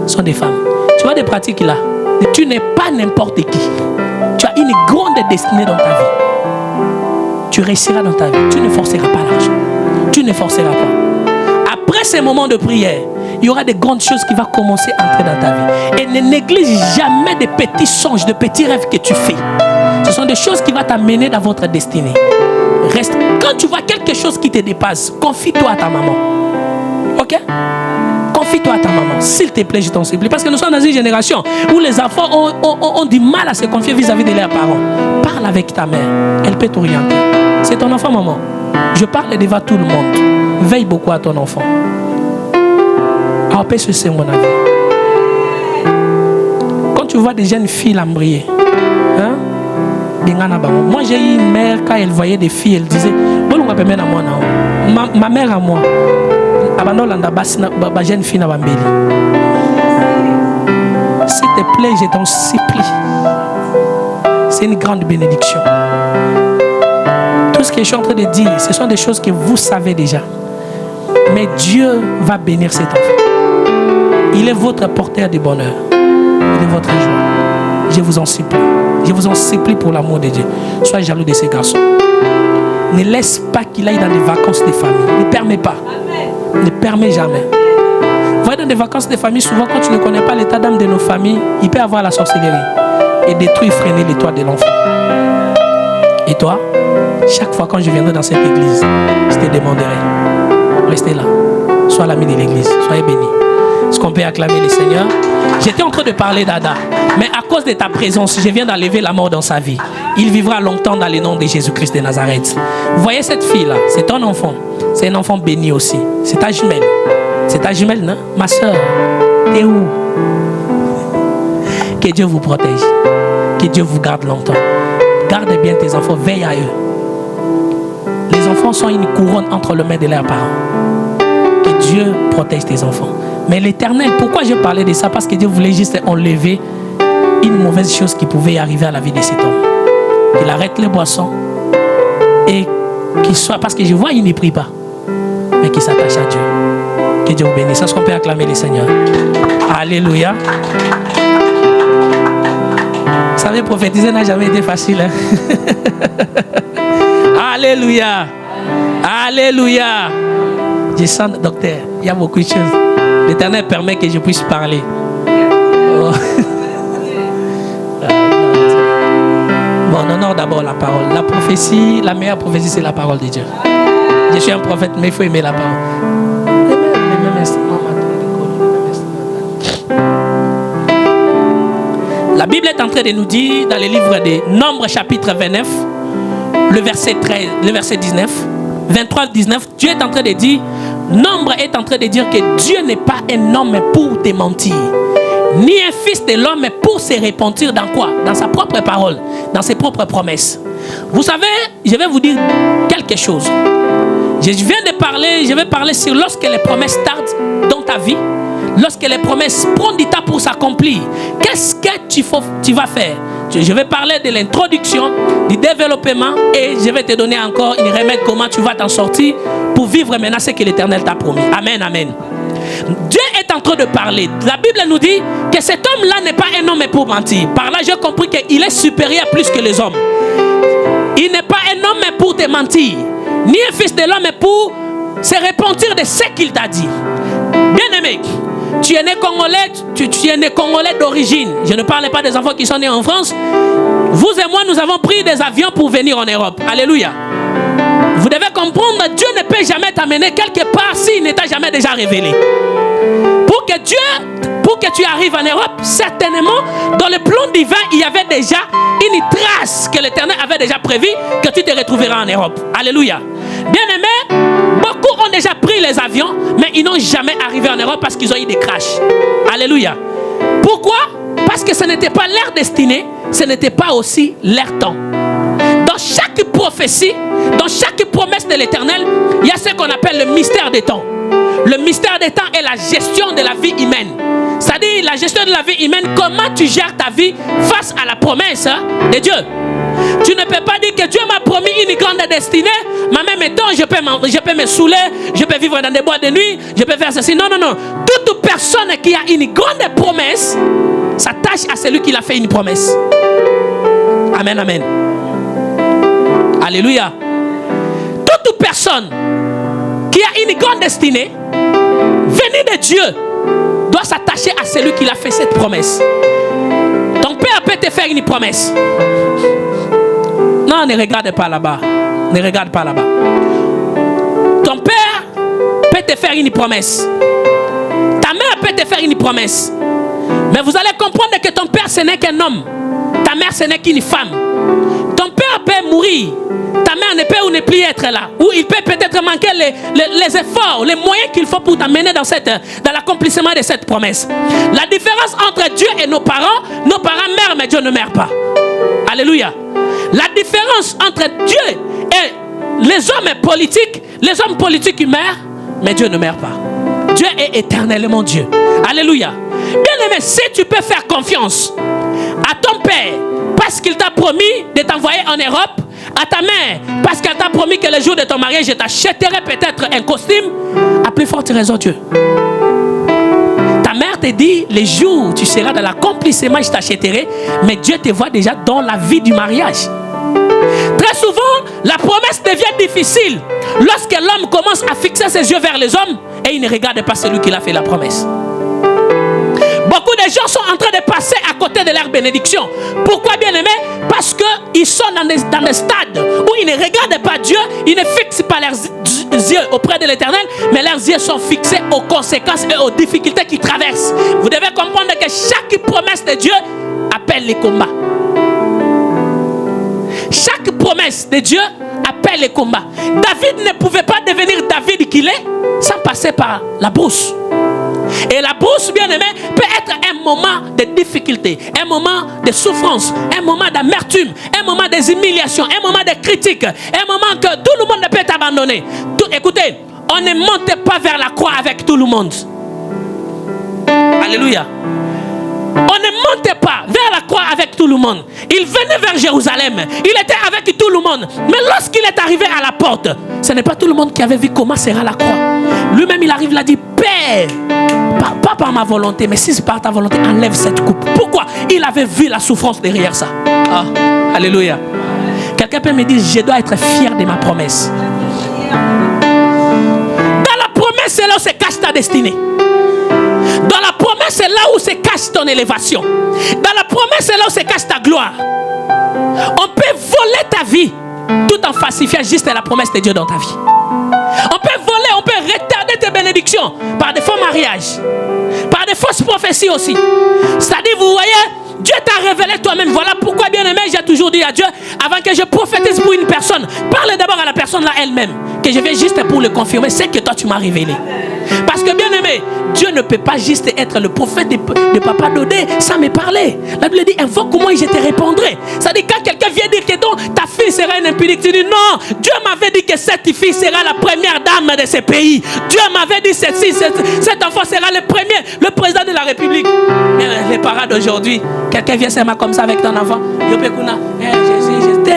sont des femmes. Tu vois des pratiques là. Tu n'es pas n'importe qui. Tu as une grande destinée dans ta vie. Tu réussiras dans ta vie. Tu ne forceras pas l'argent. Tu ne forceras pas. Après ces moments de prière, il y aura des grandes choses qui vont commencer à entrer dans ta vie. Et ne néglige jamais des petits songes, de petits rêves que tu fais. Ce sont des choses qui vont t'amener dans votre destinée. Reste. Quand tu vois quelque chose qui te dépasse, confie-toi à ta maman. Ok? Confie-toi à ta maman. S'il te plaît, je t'en supplie. Parce que nous sommes dans une génération où les enfants ont du mal à se confier vis-à-vis de leurs parents. Parle avec ta mère. Elle peut t'orienter. C'est ton enfant, maman. Je parle devant tout le monde. Veille beaucoup à ton enfant. Après, c'est mon avis. Quand tu vois des jeunes filles l'embrayer, hein? Moi, j'ai eu une mère, quand elle voyait des filles, elle disait, ma mère à moi, jeune fille na bambeli. S'il te plaît, je t'en supplie. C'est une grande bénédiction. Tout ce que je suis en train de dire, ce sont des choses que vous savez déjà. Mais Dieu va bénir cet enfant. Il est votre porteur de bonheur. Il est votre joie. Je vous en supplie. Je vous en supplie pour l'amour de Dieu. Sois jaloux de ces garçons. Ne laisse pas qu'il aille dans des vacances de famille. Ne permets pas. Ne permets jamais. Vous voyez, dans des vacances de famille, souvent quand tu ne connais pas l'état d'âme de nos familles, il peut avoir la sorcellerie et détruire, freiner les toits de l'enfant. Et toi, chaque fois quand je viendrai dans cette église, je te demanderai, restez là. Sois l'ami de l'église. Soyez bénis. Est-ce qu'on peut acclamer le Seigneur? J'étais en train de parler d'Ada, mais à cause de ta présence, je viens d'enlever la mort dans sa vie. Il vivra longtemps dans le nom de Jésus-Christ de Nazareth. Vous voyez cette fille-là, c'est ton enfant. C'est un enfant béni aussi. C'est ta jumelle. C'est ta jumelle, non? Ma soeur, t'es où? Que Dieu vous protège. Que Dieu vous garde longtemps. Garde bien tes enfants, veille à eux. Les enfants sont une couronne entre les mains de leurs parents. Que Dieu protège tes enfants. Mais l'Éternel, pourquoi je parlais de ça? Parce que Dieu voulait juste enlever une mauvaise chose qui pouvait arriver à la vie de cet homme. Qu'il arrête les boissons et qu'il soit... Parce que je vois, il ne prie pas, mais qu'il s'attache à Dieu. Que Dieu vous bénisse. Est-ce qu'on peut acclamer le Seigneur? Alléluia. Vous savez, prophétiser n'a jamais été facile. Hein? Alléluia. Alléluia. Je sens, docteur, il y a beaucoup de choses. L'Éternel permet que je puisse parler. Oh. Bon, on honore d'abord la parole. La prophétie, la meilleure prophétie, c'est la parole de Dieu. Je suis un prophète, mais il faut aimer la parole. La Bible est en train de nous dire dans le livre des Nombres, chapitre 29, le verset 13, le verset 19, 23, 19, Dieu est en train de dire, Nombre est en train de dire que Dieu n'est pas un homme pour te mentir, ni un fils de l'homme pour se repentir dans quoi? Dans sa propre parole, dans ses propres promesses. Vous savez, je vais vous dire quelque chose. Je viens de parler, je vais parler sur lorsque les promesses tardent dans ta vie, lorsque les promesses prennent du temps pour s'accomplir. Qu'est-ce que tu vas faire? Je vais parler de l'introduction, du développement et je vais te donner encore une remède comment tu vas t'en sortir pour vivre maintenant ce que l'Éternel t'a promis. Amen, amen. Dieu est en train de parler. La Bible nous dit que cet homme-là n'est pas un homme pour mentir. Par là, j'ai compris qu'il est supérieur plus que les hommes. Il n'est pas un homme pour te mentir, ni un fils de l'homme pour se repentir de ce qu'il t'a dit. Bien-aimé, tu es né congolais, tu es né congolais d'origine. Je ne parle pas des enfants qui sont nés en France. Vous et moi, nous avons pris des avions pour venir en Europe. Alléluia. Vous devez comprendre, Dieu ne peut jamais t'amener quelque part s'il ne t'a jamais déjà révélé. Pour que tu arrives en Europe, certainement, dans le plan divin, il y avait déjà une trace que l'Éternel avait déjà prévu que tu te retrouveras en Europe. Alléluia. Bien-aimés, beaucoup ont déjà pris les avions, mais ils n'ont jamais arrivé en Europe parce qu'ils ont eu des crashs. Alléluia. Pourquoi? Parce que ce n'était pas leur destinée, ce n'était pas aussi leur temps. Dans chaque prophétie, dans chaque promesse de l'Éternel, il y a ce qu'on appelle le mystère des temps. Le mystère des temps est la gestion de la vie humaine. C'est-à-dire la gestion de la vie humaine, comment tu gères ta vie face à la promesse de Dieu. Tu ne peux pas dire que Dieu m'a promis une grande destinée, mais en même temps, je peux me saouler, je peux vivre dans des boîtes de nuit, je peux faire ceci. Non, non, non. Toute personne qui a une grande promesse s'attache à celui qui l'a fait une promesse. Amen, amen. Alléluia. Toute personne qui a une grande destinée, venue de Dieu, doit s'attacher à celui qui l'a fait cette promesse. Ton père peut te faire une promesse. Non, ne regarde pas là-bas. Ne regarde pas là-bas. Ton père peut te faire une promesse. Ta mère peut te faire une promesse. Mais vous allez comprendre que ton père, ce n'est qu'un homme. Ta mère, ce n'est qu'une femme. Ton père peut mourir. Ta mère ne peut ou ne plus être là. Ou il peut peut-être manquer les efforts, les moyens qu'il faut pour t'amener dans l'accomplissement de cette promesse. La différence entre Dieu et nos parents meurent, mais Dieu ne meurt pas. Alléluia. La différence entre Dieu et les hommes politiques ils meurent, mais Dieu ne meurt pas. Dieu est éternellement Dieu. Alléluia. Bien aimé, si tu peux faire confiance à ton père parce qu'il t'a promis de t'envoyer en Europe, à ta mère parce qu'elle t'a promis que le jour de ton mariage je t'achèterai peut-être un costume, à plus forte raison Dieu. Ta mère te dit les jours où tu seras dans l'accomplissement je t'achèterai, mais Dieu te voit déjà dans la vie du mariage. Très souvent la promesse devient difficile lorsque l'homme commence à fixer ses yeux vers les hommes et il ne regarde pas celui qui a fait la promesse. Beaucoup de gens sont en train de passer à côté de leur bénédiction. Pourquoi, bien aimé? Parce qu'ils sont dans des stades où ils ne regardent pas Dieu, ils ne fixent pas leurs yeux auprès de l'Éternel, mais leurs yeux sont fixés aux conséquences et aux difficultés qu'ils traversent. Vous devez comprendre que chaque promesse de Dieu appelle les combats. Chaque promesse de Dieu appelle les combats. David ne pouvait pas devenir David qu'il est sans passer par la brousse. Et la brousse, bien aimé, peut être un moment de difficulté, un moment de souffrance, un moment d'amertume, un moment de humiliation, un moment de critique, un moment que tout le monde ne peut t'abandonner. Écoutez, on ne monte pas vers la croix avec tout le monde. Alléluia. On ne montait pas vers la croix avec tout le monde. Il venait vers Jérusalem. Il était avec tout le monde. Mais lorsqu'il est arrivé à la porte, ce n'est pas tout le monde qui avait vu comment sera la croix. Lui-même, il arrive, il a dit, Père, pas par ma volonté, mais si c'est par ta volonté, enlève cette coupe. Pourquoi? Il avait vu la souffrance derrière ça. Ah, alléluia. Quelqu'un peut me dire, je dois être fier de ma promesse. Dans la promesse, c'est là où se cache ta destinée. Dans la promesse, c'est là où se cache ton élévation. Dans la promesse, c'est là où se cache ta gloire. On peut voler ta vie tout en falsifiant juste la promesse de Dieu dans ta vie. On peut voler, on peut retarder tes bénédictions par des faux mariages, par des fausses prophéties aussi. C'est-à-dire, vous voyez, Dieu t'a révélé toi-même. Voilà pourquoi, bien aimé, j'ai toujours dit à Dieu, avant que je prophétise pour une personne, parle d'abord à la personne là elle-même, que je viens juste pour le confirmer, c'est que toi tu m'as révélé. Parce que bien aimé, Dieu ne peut pas juste être le prophète de Papa Dodé sans me parler. La Bible dit, invoque-moi et je te répondrai. Ça dit, quand quelqu'un vient dire que donc, ta fille sera une impunique, tu dis non, Dieu m'avait dit que cette fille sera la première dame de ce pays. Dieu m'avait dit ceci, cet enfant sera le premier, le président de la République. Mais les parents d'aujourd'hui, quelqu'un vient seulement comme ça avec ton enfant.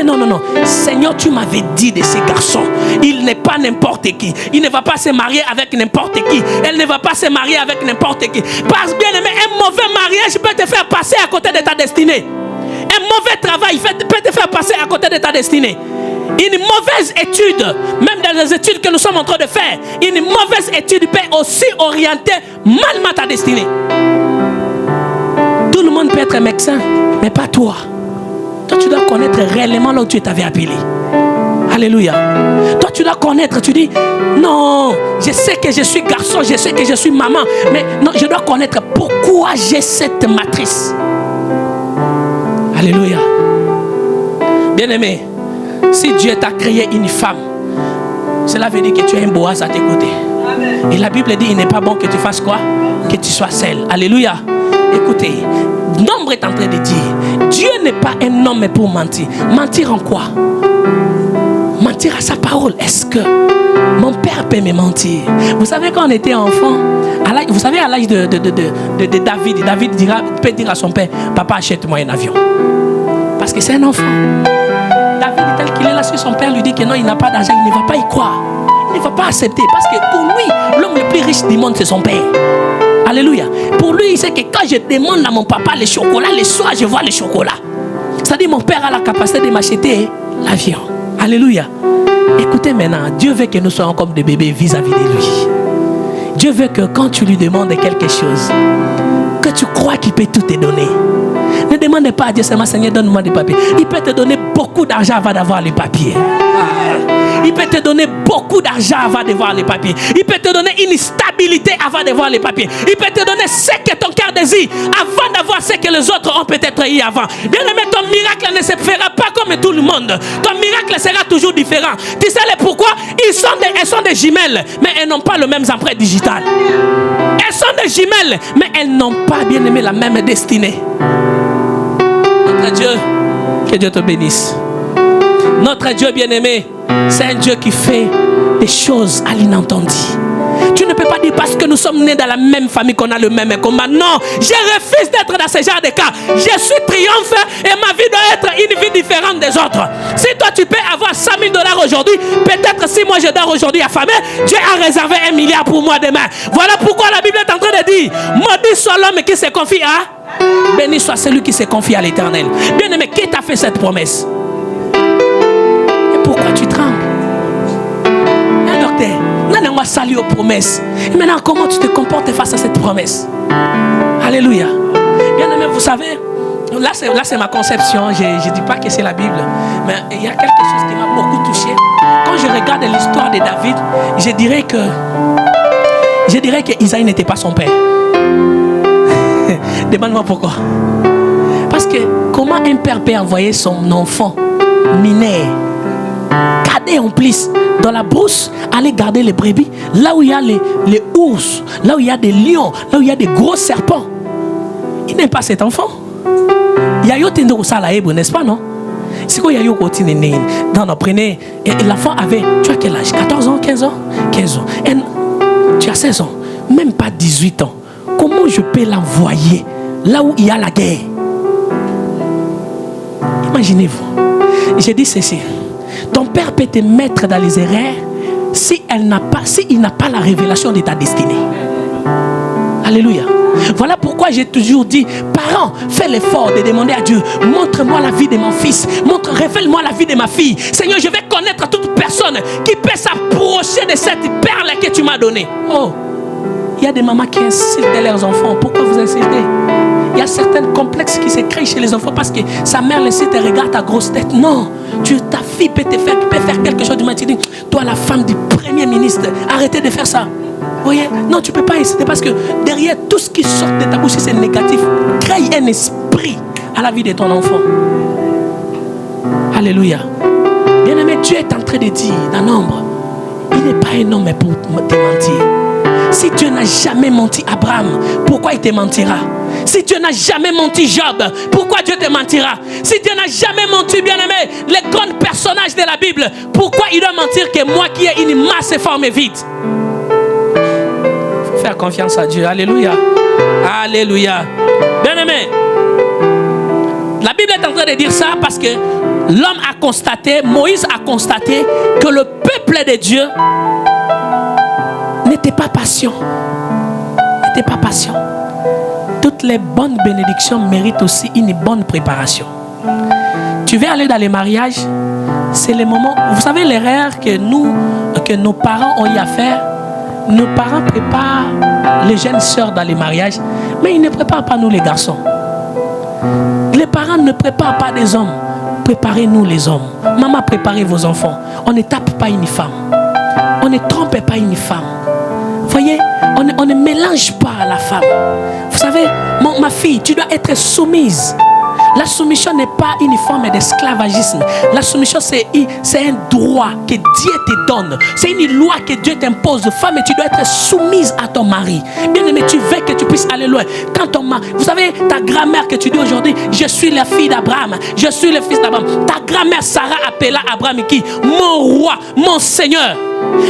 Non, non, non. Seigneur, tu m'avais dit de ces garçons, il n'est pas n'importe qui. Il ne va pas se marier avec n'importe qui. Elle ne va pas se marier avec n'importe qui. Parce bien aimé, un mauvais mariage peut te faire passer à côté de ta destinée. Un mauvais travail peut te faire passer à côté de ta destinée. Une mauvaise étude, même dans les études que nous sommes en train de faire, une mauvaise étude peut aussi orienter malement ta destinée. Tout le monde peut être médecin, mais pas toi. Toi, tu dois connaître réellement là où tu t'avais appelé. Alléluia. Toi, tu dois connaître. Tu dis, non, je sais que je suis garçon, je sais que je suis maman. Mais non, je dois connaître pourquoi j'ai cette matrice. Alléluia. Bien-aimé, si Dieu t'a créé une femme, cela veut dire que tu as un Boaz à tes côtés. Amen. Et la Bible dit, il n'est pas bon que tu fasses quoi? Que tu sois seul. Alléluia. Écoutez, Nombre est en train de dire, Dieu n'est pas un homme pour mentir. Mentir en quoi? Mentir à sa parole. Est-ce que mon père peut me mentir? Vous savez, quand on était enfant, vous savez, à l'âge de David, David peut dire à son père, papa, achète-moi un avion. Parce que c'est un enfant. David, tel qu'il est là, si son père lui dit que non, il n'a pas d'argent, il ne va pas y croire. Il ne va pas accepter. Parce que pour lui, l'homme le plus riche du monde, c'est son père. Alléluia. Pour lui, il sait que quand je demande à mon papa le chocolat, le soir, je vois le chocolat. C'est-à-dire, mon père a la capacité de m'acheter l'avion. Alléluia. Écoutez maintenant, Dieu veut que nous soyons comme des bébés vis-à-vis de lui. Dieu veut que quand tu lui demandes quelque chose, que tu crois qu'il peut tout te donner. Ne demande pas à Dieu seulement, Seigneur, donne-moi des papiers. Il peut te donner beaucoup d'argent avant d'avoir les papiers. Il peut te donner beaucoup d'argent avant d'avoir les papiers. Il peut te donner une stabilité avant d'avoir les papiers. Il peut te donner ce que ton cœur désire avant d'avoir ce que les autres ont peut-être eu avant. Bien aimé, ton miracle ne se fera pas comme tout le monde. Ton miracle sera toujours différent. Tu sais pourquoi? Elles sont des jumelles, mais elles n'ont pas le même empreinte digitale. Elles sont des jumelles, mais elles n'ont pas, bien aimé, la même destinée. Notre Dieu, que Dieu te bénisse. Notre Dieu bien-aimé, c'est un Dieu qui fait des choses à l'inentendu. Tu ne peux pas dire parce que nous sommes nés dans la même famille qu'on a le même combat. Non, je refuse d'être dans ce genre de cas. Je suis triomphant et ma vie doit être une vie différente des autres. Si toi tu peux avoir $100,000 aujourd'hui, peut-être si moi je dors aujourd'hui affamé, Dieu a réservé $1 milliard pour moi demain. Voilà pourquoi la Bible est en train de dire, maudit soit l'homme qui se confie à, béni soit celui qui se confie à l'Éternel. Bien aimé, qui t'a fait cette promesse? Pourquoi tu trembles? Un docteur, n'a salué aux promesses. Et maintenant, comment tu te comportes face à cette promesse? Alléluia. Bien aimé, vous savez, là c'est ma conception. Je ne dis pas que c'est la Bible, mais il y a quelque chose qui m'a beaucoup touché. Quand je regarde l'histoire de David, je dirais que Isaïe n'était pas son père. Demande-moi pourquoi. Parce que comment un père peut envoyer son enfant mineur, cadet en plus, dans la brousse, aller garder les brebis, là où il y a les ours, là où il y a des lions, là où il y a des gros serpents? Il n'aime pas cet enfant. Il y a eu des n'est-ce pas, non? C'est quoi il y a eu non, non, prenez. Et l'enfant avait, tu as quel âge? 14 ans, 15 ans? 15 ans. Et tu as 16 ans, même pas 18 ans. Comment je peux l'envoyer là où il y a la guerre? Imaginez-vous. J'ai dit ceci. Ton père peut te mettre dans les erreurs s'il n'a pas la révélation de ta destinée. Alléluia. Voilà pourquoi j'ai toujours dit, parents, fais l'effort de demander à Dieu, montre-moi la vie de mon fils, révèle-moi la vie de ma fille. Seigneur, je vais connaître toute personne qui peut s'approcher de cette perle que tu m'as donnée. Oh, il y a des mamans qui insultent leurs enfants. Pourquoi vous insultez? Il y a certains complexes qui se créent chez les enfants parce que sa mère les cite et regarde ta grosse tête. Non, ta fille peut faire quelque chose. Tu dis, toi la femme du premier ministre, arrêtez de faire ça. Vous voyez? Non, tu ne peux pas insister parce que derrière tout ce qui sort de ta bouche, si c'est négatif, crée un esprit à la vie de ton enfant. Alléluia. Bien-aimé, Dieu est en train de dire dans Nombre, il n'est pas un homme pour te mentir. Si Dieu n'a jamais menti Abraham, pourquoi il te mentira? Si Dieu n'a jamais menti Job, pourquoi Dieu te mentira? Si Dieu n'a jamais menti, bien-aimé, les grands personnages de la Bible, pourquoi il doit mentir que moi qui ai une masse formée vide? Il faut faire confiance à Dieu. Alléluia. Alléluia. Bien-aimé, la Bible est en train de dire ça parce que l'homme a constaté, Moïse a constaté que le peuple de Dieu n'était pas patient. N'était pas patient. Toutes les bonnes bénédictions méritent aussi une bonne préparation. Tu veux aller dans les mariages, c'est le moment. Vous savez l'erreur que nos parents ont eu à faire. Nos parents préparent les jeunes sœurs dans les mariages, mais ils ne préparent pas nous les garçons. Les parents ne préparent pas des hommes. Préparez-nous les hommes. Maman, préparez vos enfants. On ne tape pas une femme. On ne trompe pas une femme. Voyez, on ne mélange pas la femme. Vous savez, ma fille, tu dois être soumise. La soumission n'est pas une forme d'esclavagisme. La soumission, c'est un droit que Dieu te donne. C'est une loi que Dieu t'impose. Femme, tu dois être soumise à ton mari. Bien aimé, tu veux que tu puisses aller loin. Quand ton mari, vous savez, ta grand-mère que tu dis aujourd'hui, je suis la fille d'Abraham. Je suis le fils d'Abraham. Ta grand-mère Sarah appela Abraham qui? Mon roi, mon Seigneur.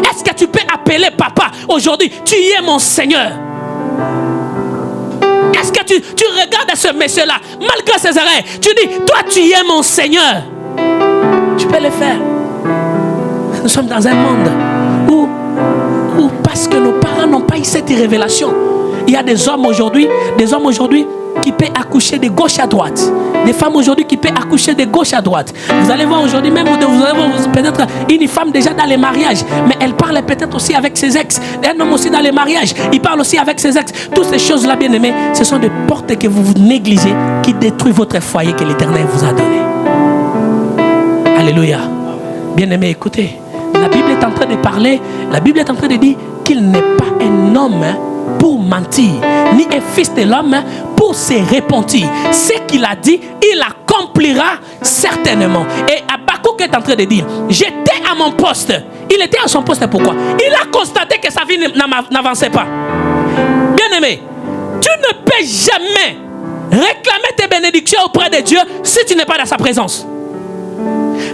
Est-ce que tu peux appeler papa aujourd'hui? Tu es mon Seigneur. Est-ce que tu regardes ce monsieur-là, malgré ses erreurs, tu dis, toi tu es mon Seigneur. Tu peux le faire. Nous sommes dans un monde où parce que nos parents n'ont pas eu cette révélation, il y a des hommes aujourd'hui qui peuvent accoucher de gauche à droite. Des femmes aujourd'hui qui peuvent accoucher de gauche à droite. Vous allez voir aujourd'hui, même vous allez voir peut-être une femme déjà dans les mariages, mais elle parle peut-être aussi avec ses ex. Un homme aussi dans les mariages, il parle aussi avec ses ex. Toutes ces choses-là, bien aimés, ce sont des portes que vous négligez qui détruisent votre foyer que l'Éternel vous a donné. Alléluia. Bien aimé, écoutez, la Bible est en train de parler, la Bible est en train de dire qu'il n'est pas un homme pour mentir, ni un fils de l'homme pour se repentir. Ce qu'il a dit, il accomplira certainement. Et Habakkuk est en train de dire, j'étais à mon poste. Il était à son poste pourquoi? Il a constaté que sa vie n'avançait pas. Bien aimé, tu ne peux jamais réclamer tes bénédictions auprès de Dieu si tu n'es pas dans sa présence.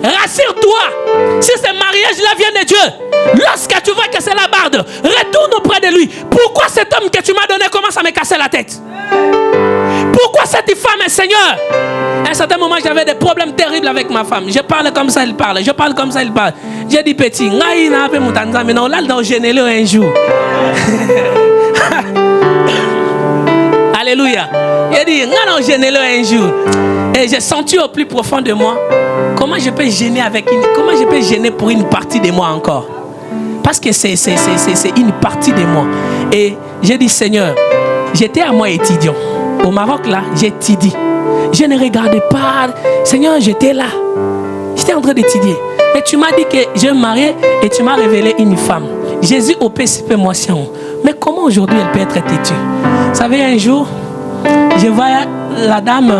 Rassure-toi, si ce mariage-là vient de Dieu, lorsque tu vois que c'est la barde, retourne auprès de lui. Pourquoi cet homme que tu m'as donné commence à me casser la tête? Pourquoi cette femme est Seigneur? À un certain moment, j'avais des problèmes terribles avec ma femme. Je parle comme ça, elle parle. Je parle comme ça, elle parle. J'ai dit, petit, mais on l'a dans le un jour. Alléluia. J'ai dit, on gêné-le un jour. Et j'ai senti au plus profond de moi, comment je peux gêner pour une partie de moi encore? Parce que c'est une partie de moi. Et j'ai dit, Seigneur, j'étais à moi étudiant. Au Maroc, là, j'étudie. Je ne regardais pas. Seigneur, j'étais là. J'étais en train d'étudier. Mais tu m'as dit que je me mariais et tu m'as révélé une femme. Jésus au PCP motion. Mais comment aujourd'hui elle peut être têtue? Vous savez, un jour, je voyais la dame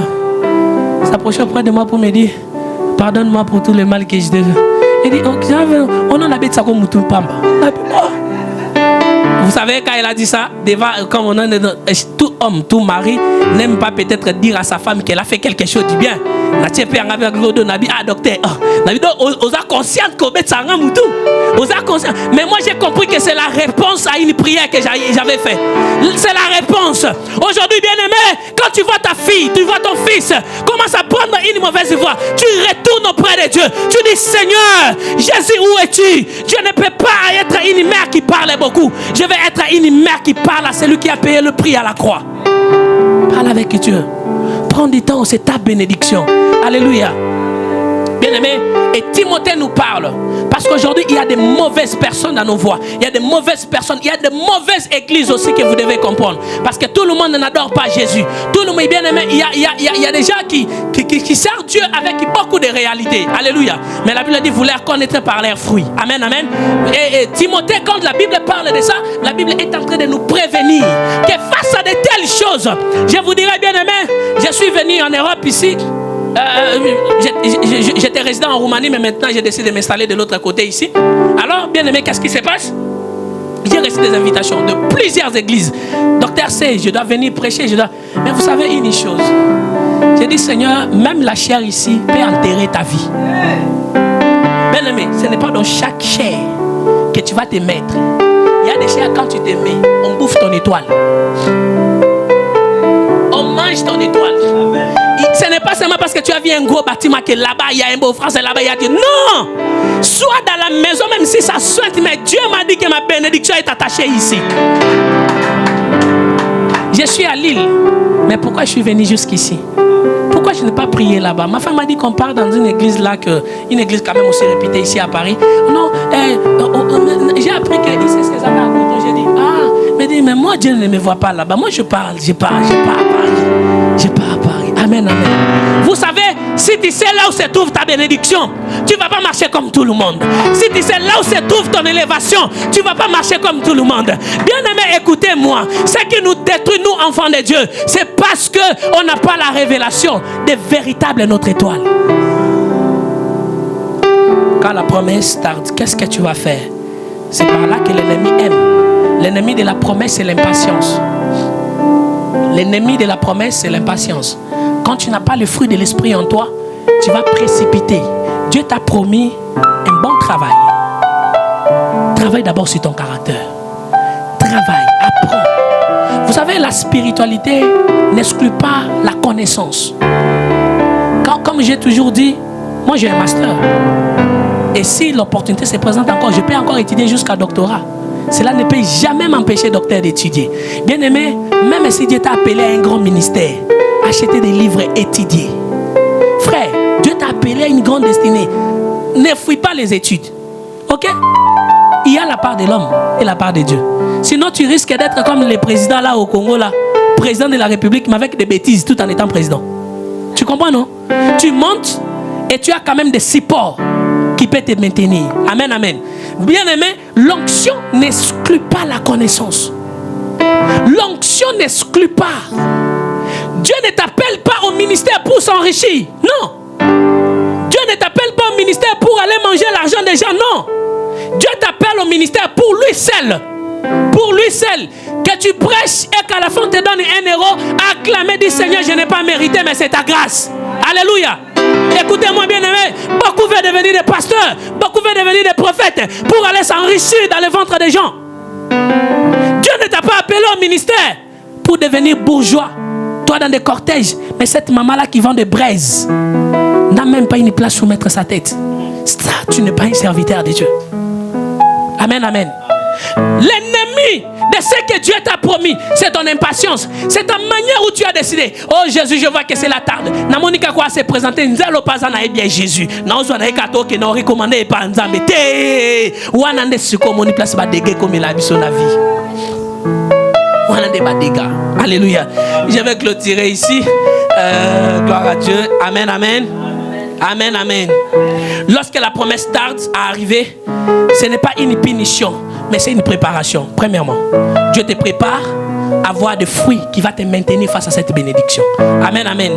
s'approcher auprès de moi pour me dire, pardonne-moi pour tout le mal que je devais. Elle dit, on en habite ça comme Moutou Pamba. Vous savez, quand elle a dit ça, comme on a tout homme, tout mari n'aime pas peut-être dire à sa femme qu'elle a fait quelque chose du bien. Mais moi j'ai compris que c'est la réponse à une prière que j'avais faite. C'est la réponse. Aujourd'hui, bien aimé, quand tu vois ta fille, tu vois ton fils commence à prendre une mauvaise voie, tu retournes auprès de Dieu. Tu dis, Seigneur, Jésus, où es-tu? Dieu ne peut pas être une mère qui parle beaucoup. Je vais être une mère qui parle à celui qui a payé le prix à la croix. Parle avec Dieu. Prends du temps, c'est ta bénédiction. Alléluia. Bien-aimé, et Timothée nous parle. Parce qu'aujourd'hui, il y a des mauvaises personnes dans nos voies. Il y a des mauvaises personnes. Il y a des mauvaises églises aussi que vous devez comprendre. Parce que tout le monde n'adore pas Jésus. Tout le monde, bien-aimé, il y a des gens qui servent Dieu avec beaucoup de réalités. Alléluia. Mais la Bible dit, vous les reconnaîtrez par leurs fruits. Amen, amen. Et Timothée, quand la Bible parle de ça, la Bible est en train de nous prévenir que face à de telles choses, je vous dirais, bien-aimé, je suis venu en Europe ici. J'étais résident en Roumanie, mais maintenant j'ai décidé de m'installer de l'autre côté ici. Alors, bien aimé, qu'est-ce qui se passe? J'ai reçu des invitations de plusieurs églises. Docteur C, je dois venir prêcher. Mais vous savez une chose. J'ai dit, Seigneur, même la chair ici peut enterrer ta vie. Bien aimé, ce n'est pas dans chaque chair que tu vas te mettre. Il y a des chairs, quand tu te mets, on bouffe ton étoile. On mange ton étoile. Ce n'est pas seulement parce que tu as vu un gros bâtiment que là-bas il y a un beau français, là-bas il y a Dieu. Non! Sois dans la maison, même si ça souhaite, mais Dieu m'a dit que ma bénédiction est attachée ici. Je suis à Lille, mais pourquoi je suis venu jusqu'ici? Pourquoi je n'ai pas prié là-bas? Ma femme m'a dit qu'on part dans une église là, une église quand même aussi réputée ici à Paris. Non, j'ai appris que ici c'est ça. J'ai dit, mais moi Dieu ne me voit pas là-bas. Moi je pars à Paris. Amen, amen. Vous savez, si tu sais là où se trouve ta bénédiction, tu ne vas pas marcher comme tout le monde. Si tu sais là où se trouve ton élévation, tu ne vas pas marcher comme tout le monde. Bien aimé, écoutez-moi. Ce qui nous détruit, nous, enfants de Dieu, c'est parce qu'on n'a pas la révélation des véritables notre étoile. Quand la promesse tarde, qu'est-ce que tu vas faire? C'est par là que l'ennemi aime. L'ennemi de la promesse, c'est l'impatience. L'ennemi de la promesse, c'est l'impatience. Quand tu n'as pas le fruit de l'esprit en toi, tu vas précipiter. Dieu t'a promis un bon travail. Travaille d'abord sur ton caractère. Travaille, apprends. Vous savez, la spiritualité n'exclut pas la connaissance. Comme j'ai toujours dit, moi j'ai un master. Et si l'opportunité se présente encore, je peux encore étudier jusqu'à doctorat. Cela ne peut jamais m'empêcher, docteur, d'étudier. Bien aimé, même si Dieu t'a appelé à un grand ministère, acheter des livres et étudier. Frère, Dieu t'a appelé à une grande destinée. Ne fuis pas les études. Ok? Il y a la part de l'homme et la part de Dieu. Sinon, tu risques d'être comme les présidents là au Congo, là, président de la République, mais avec des bêtises tout en étant président. Tu comprends, non? Tu montes et tu as quand même des supports qui peuvent te maintenir. Amen, amen. Bien aimé, l'onction n'exclut pas la connaissance. L'onction n'exclut pas. Dieu ne t'appelle pas au ministère pour s'enrichir. Non. Dieu ne t'appelle pas au ministère pour aller manger l'argent des gens. Non. Dieu t'appelle au ministère pour lui seul. Pour lui seul. Que tu prêches et qu'à la fin te donne 1 euro. Acclamer, dit Seigneur, je n'ai pas mérité, mais c'est ta grâce. Alléluia. Écoutez-moi bien aimé, beaucoup veulent devenir des pasteurs, beaucoup veulent devenir des prophètes pour aller s'enrichir dans le ventre des gens. Dieu ne t'a pas appelé au ministère pour devenir bourgeois. Toi dans des cortèges, mais cette maman-là qui vend des braises n'a même pas une place où mettre sa tête. Ça, tu n'es pas un serviteur de Dieu. Amen, amen. L'ennemi de ce que Dieu t'a promis, c'est ton impatience. C'est ta manière où tu as décidé. Oh Jésus, je vois que c'est la tarde. Namonika quoi s'est présenté. Nzalo pazana et bien Jésus. Naozo na ekato que na recommandé par Nzambe. Te wanande suko moni place ba dégâts comme il a vu son avis. Wanande ba dégâts. Alléluia. Je vais clôturer ici. Gloire à Dieu. Amen, amen. Amen, amen. Lorsque la promesse tarde à arriver, ce n'est pas une punition, mais c'est une préparation. Premièrement, Dieu te prépare à avoir des fruits qui vont te maintenir face à cette bénédiction. Amen, amen.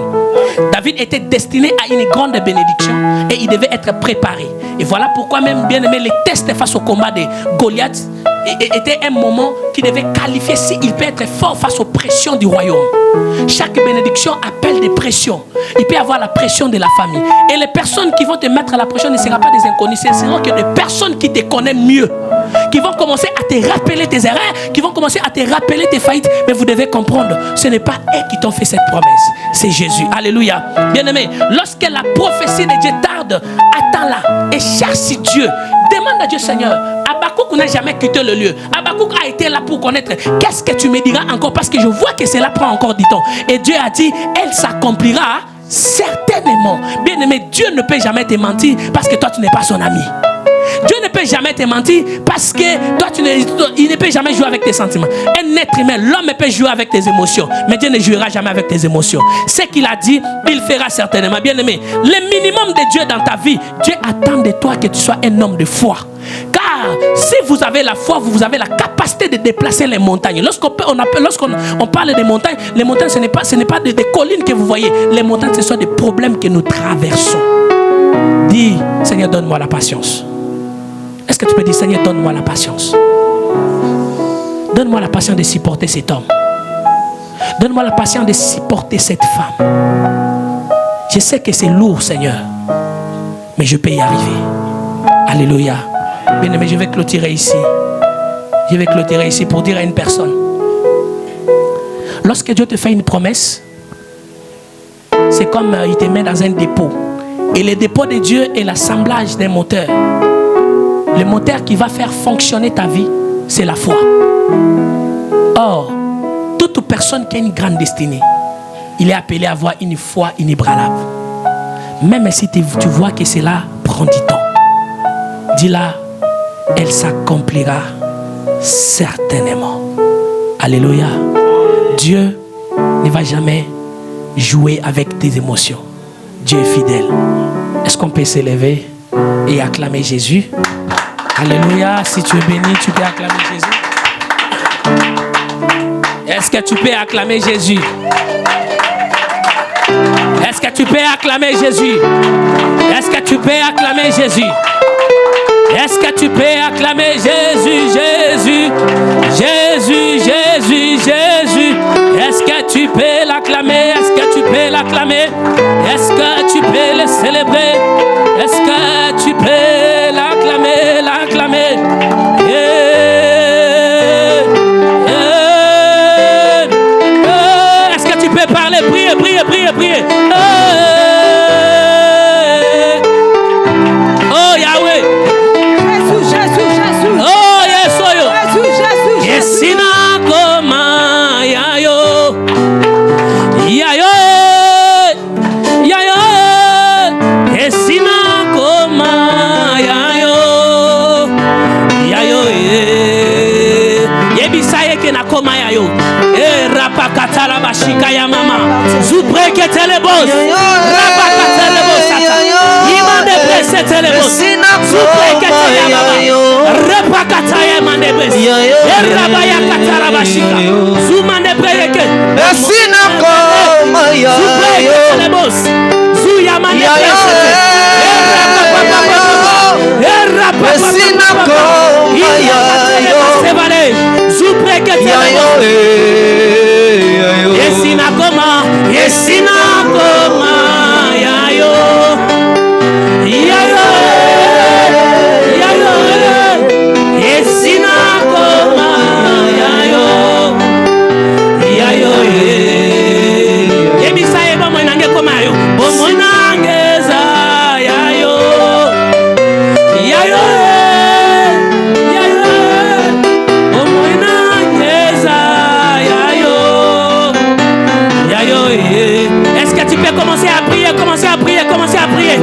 David était destiné à une grande bénédiction et il devait être préparé. Et voilà pourquoi même, bien aimé, les tests face au combat de Goliath était un moment qui devait qualifier s'il peut être fort face aux pressions du royaume. Chaque bénédiction appelle des pressions. Il peut y avoir la pression de la famille. Et les personnes qui vont te mettre à la pression ne seront pas des inconnus, ce seront que des personnes qui te connaissent mieux, qui vont commencer à te rappeler tes erreurs, qui vont commencer à te rappeler tes faillites. Mais vous devez comprendre, ce n'est pas eux qui t'ont fait cette promesse, c'est Jésus. Alléluia. Bien-aimé, lorsque la prophétie de Dieu tarde, attends-la et cherche Dieu. Demande à Dieu, Seigneur. Habakkuk n'a jamais quitté le lieu. Habakkuk a été là pour connaître qu'est-ce que tu me diras encore, parce que je vois que cela prend encore du temps. Et Dieu a dit, elle s'accomplira certainement. Bien-aimé, Dieu ne peut jamais te mentir parce que toi tu n'es pas son ami. Dieu ne peut jamais te mentir parce que toi il ne peut jamais jouer avec tes sentiments. Un être humain, l'homme peut jouer avec tes émotions, mais Dieu ne jouera jamais avec tes émotions. Ce qu'il a dit, il fera certainement. Bien aimé, le minimum de Dieu dans ta vie, Dieu attend de toi que tu sois un homme de foi. Car si vous avez la foi, vous avez la capacité de déplacer les montagnes. Lorsqu'on parle des montagnes, les montagnes ce n'est pas des collines que vous voyez. Les montagnes, ce sont des problèmes que nous traversons. Dis, Seigneur, donne-moi la patience. Est-ce que tu peux dire, Seigneur, donne-moi la patience? Donne-moi la patience de supporter cet homme. Donne-moi la patience de supporter cette femme. Je sais que c'est lourd, Seigneur, mais je peux y arriver. Alléluia. Bien-aimé, je vais clôturer ici. Je vais clôturer ici pour dire à une personne. Lorsque Dieu te fait une promesse, c'est comme il te met dans un dépôt. Et le dépôt de Dieu est l'assemblage d'un moteur. Le moteur qui va faire fonctionner ta vie, c'est la foi. Or, toute personne qui a une grande destinée, il est appelé à avoir une foi inébranlable. Même si tu vois que cela prend du temps, dis-la, elle s'accomplira certainement. Alléluia. Dieu ne va jamais jouer avec tes émotions. Dieu est fidèle. Est-ce qu'on peut s'élever et acclamer Jésus? Alléluia. Si tu es béni, tu peux acclamer Jésus. Est-ce que tu peux acclamer Jésus? Est-ce que tu peux acclamer Jésus? Est-ce que tu peux acclamer Jésus? Est-ce que tu peux acclamer Jésus, Jésus, Jésus, Jésus, Jésus? Est-ce que tu peux l'acclamer? Est-ce que tu peux l'acclamer? Est-ce que tu peux le célébrer? Est-ce que tu peux l'acclamer, l'acclamer? Est-ce que tu peux parler? Prier, prier, prier, prier. Oh Yahweh. Rapakatala ya mama. Zubreke telebos. Rapakatelebos. Imande blesse telebos. Zubreke telebos. Rapakataya mande blesse. Erabaya katala bashika. Zumande breke. Esina koma ya. Zubreke telebos. Zuyamande blesse. Esina koma ya. Zubreke telebos. Yesina koma, yayo, yayo, yayo, yesina koma, yayo, yayo, yebisa eba mwenange koma yo, mwenange za yayo, yayo, yayo, mwenange za yayo. Est-ce que tu peux commencer à prier, commencer à prier, commencer à prier?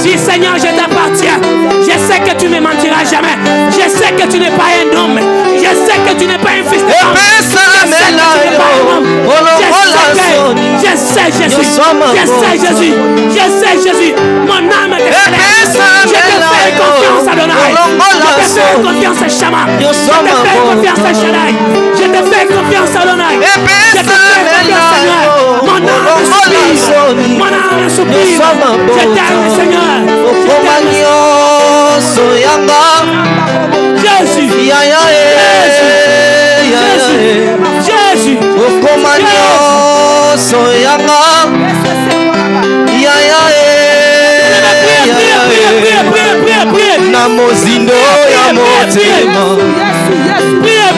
Dis Seigneur, je t'appartiens. Je sais que tu ne mentiras jamais. Je sais que tu n'es pas un homme. Je sais que tu n'es pas un fils de homme. Je sais que tu n'es pas un homme. Je sais Jésus. Je sais Jésus. Je sais Jésus. Mon âme te célèbre. Je te fais confiance à Adonai. Je te fais confiance à Shama. Je te fais confiance à Shaddai. Je te fais confiance à Adonai. Je te fais confiance à Seigneur. Mon âme soupire. Mon âme soupire. Je t'aime Seigneur. Jésus. Jésus. Jésus. Na mozindo ya motema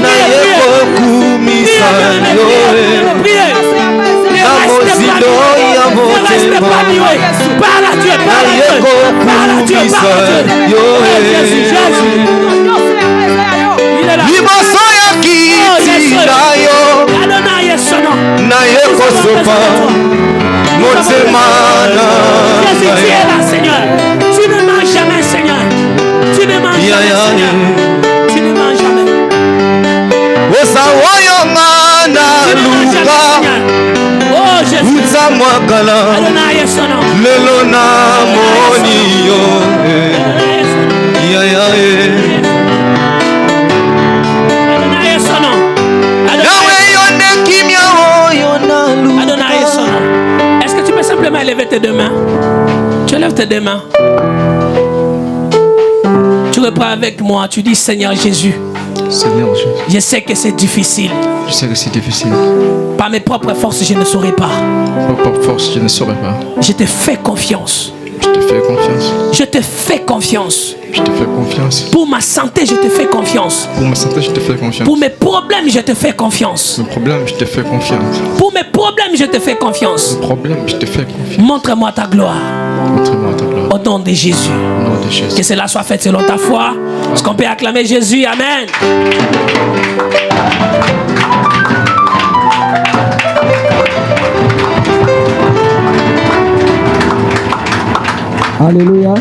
na yekokumisa yoe na mozindo ya motema na yekokumisa yoe liboso ya kiti nayo na yekosopa motema na Jésus, tu es là, Seigneur. Tu ne manges jamais, Seigneur. Tu ne manges jamais, Seigneur. Tu ne manges jamais. Oh Jésus. Adonai son nom. Lelo na moni yo. Adonai son nom. Adonai son nom. Est-ce que tu peux simplement lever tes deux mains? Tu lèves tes deux mains. Tu reprends avec moi. Tu dis Seigneur Jésus. Seigneur Dieu, Je sais que c'est difficile. je sais que c'est difficile. Par mes propres forces, je ne saurais pas. Par propre force, je ne saurais pas. Je te fais confiance. Je te fais confiance. Je te fais confiance. Je te fais confiance. Pour ma santé, je te fais confiance. Pour ma santé, je te fais confiance. Pour mes problèmes, je te fais confiance. Mes problèmes, je te fais confiance. Pour mes problèmes, je te fais confiance. Mes problèmes, je te fais confiance. Montre-moi ta gloire. Montre-moi ta gloire. Au nom de Jésus. Au nom de Jésus. Que cela soit fait selon ta foi. Est-ce qu'on peut acclamer Jésus? Amen. Alléluia.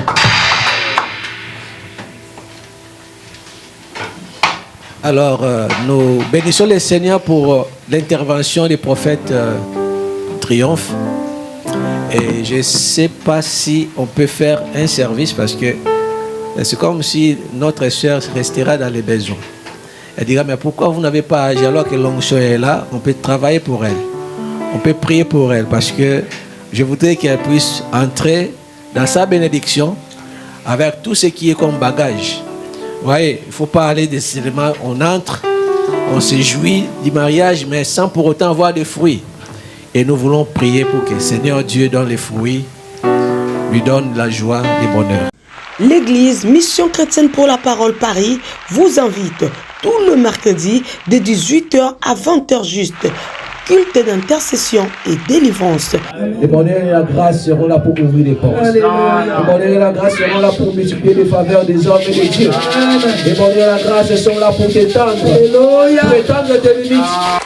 Alors, nous bénissons le Seigneur pour l'intervention des prophètes Triomphe. Et je ne sais pas si on peut faire un service parce que c'est comme si notre soeur restera dans les besoins. Elle dira, mais pourquoi vous n'avez pas agi alors que l'onction est là? On peut travailler pour elle. On peut prier pour elle parce que je voudrais qu'elle puisse entrer dans sa bénédiction avec tout ce qui est comme bagage. Vous voyez, il ne faut pas aller des éléments. On entre, on se jouit du mariage, mais sans pour autant avoir de fruits. Et nous voulons prier pour que le Seigneur Dieu donne les fruits, lui donne la joie et le bonheur. L'église Mission Chrétienne pour la Parole Paris vous invite tout le mercredi de 18h à 20h juste. Culte d'intercession et délivrance. Le bonheur et la grâce seront là pour ouvrir les portes. Le bonheur et la grâce seront là pour multiplier les faveurs des hommes et des dieux. Le bonheur et la grâce sont là pour t'étendre. Pour étendre tes limites.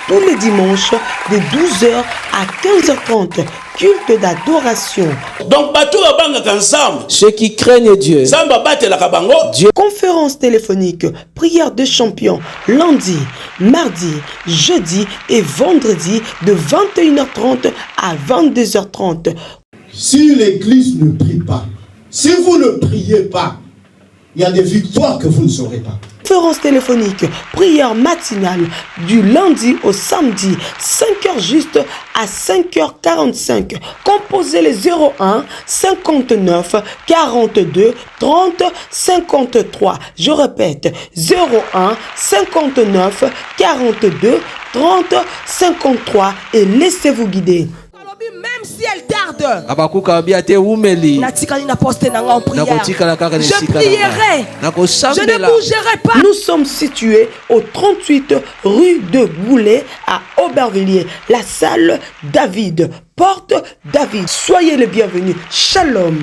Tous les dimanches de 12h à 15h30. Culte d'adoration. Donc, batou abanga ensemble. Ceux qui craignent Dieu. Zamba bate la kabango. Dieu. Conférence téléphonique, prière de champion, lundi, mardi, jeudi et vendredi de 21h30 à 22h30. Si l'église ne prie pas, si vous ne priez pas, il y a des victoires que vous ne saurez pas. Conférence téléphonique, prière matinale du lundi au samedi, 5h juste à 5h45. Composez les 01 59 42 30 53. Je répète, 01 59 42 30 53 et laissez-vous guider. Même si elle tarde, je prierai, je ne bougerai pas. Nous sommes situés au 38 rue de Goulet à Aubervilliers, la salle David, porte David. Soyez les bienvenus. Shalom.